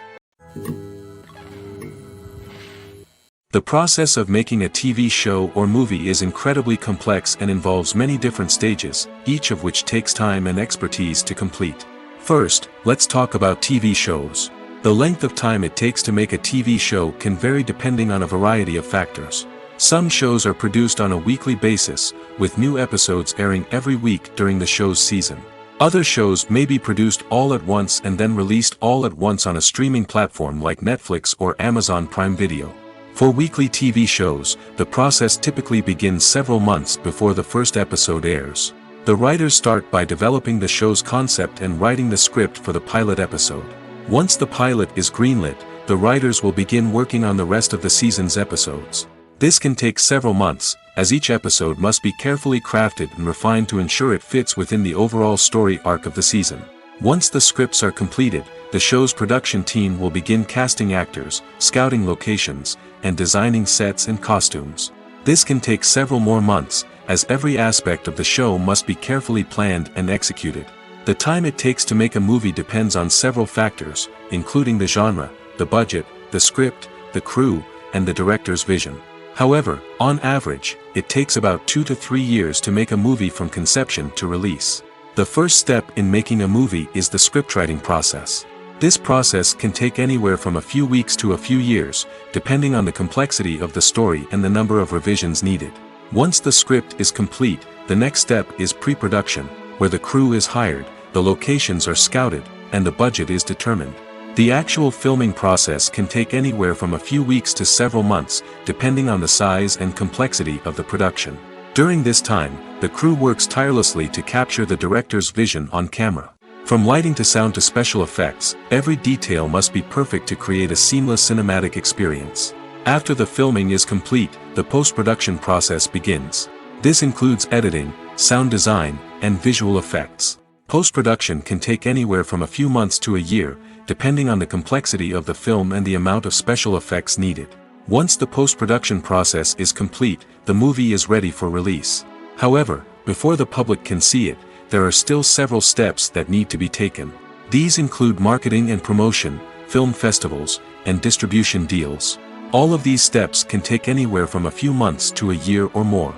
The process of making a TV show or movie is incredibly complex and involves many different stages, each of which takes time and expertise to complete. First, let's talk about TV shows. The length of time it takes to make a TV show can vary depending on a variety of factors. Some shows are produced on a weekly basis, with new episodes airing every week during the show's season. Other shows may be produced all at once and then released all at once on a streaming platform like Netflix or Amazon Prime Video. For weekly TV shows, the process typically begins several months before the first episode airs. The writers start by developing the show's concept and writing the script for the pilot episode. Once the pilot is greenlit, the writers will begin working on the rest of the season's episodes. This can take several months, as each episode must be carefully crafted and refined to ensure it fits within the overall story arc of the season. Once the scripts are completed, the show's production team will begin casting actors, scouting locations, and designing sets and costumes. This can take several more months, as every aspect of the show must be carefully planned and executed. The time it takes to make a movie depends on several factors, including the genre, the budget, the script, the crew, and the director's vision. However, on average, it takes about 2 to 3 years to make a movie from conception to release. The first step in making a movie is the scriptwriting process. This process can take anywhere from a few weeks to a few years, depending on the complexity of the story and the number of revisions needed. Once the script is complete, the next step is pre-production, where the crew is hired, the locations are scouted, and the budget is determined. The actual filming process can take anywhere from a few weeks to several months, depending on the size and complexity of the production. During this time, the crew works tirelessly to capture the director's vision on camera. From lighting to sound to special effects, every detail must be perfect to create a seamless cinematic experience. After the filming is complete, the post-production process begins. This includes editing, sound design, and visual effects. Post-production can take anywhere from a few months to a year, depending on the complexity of the film and the amount of special effects needed. Once the post-production process is complete, the movie is ready for release. However, before the public can see it, there are still several steps that need to be taken. These include marketing and promotion, film festivals, and distribution deals. All of these steps can take anywhere from a few months to a year or more.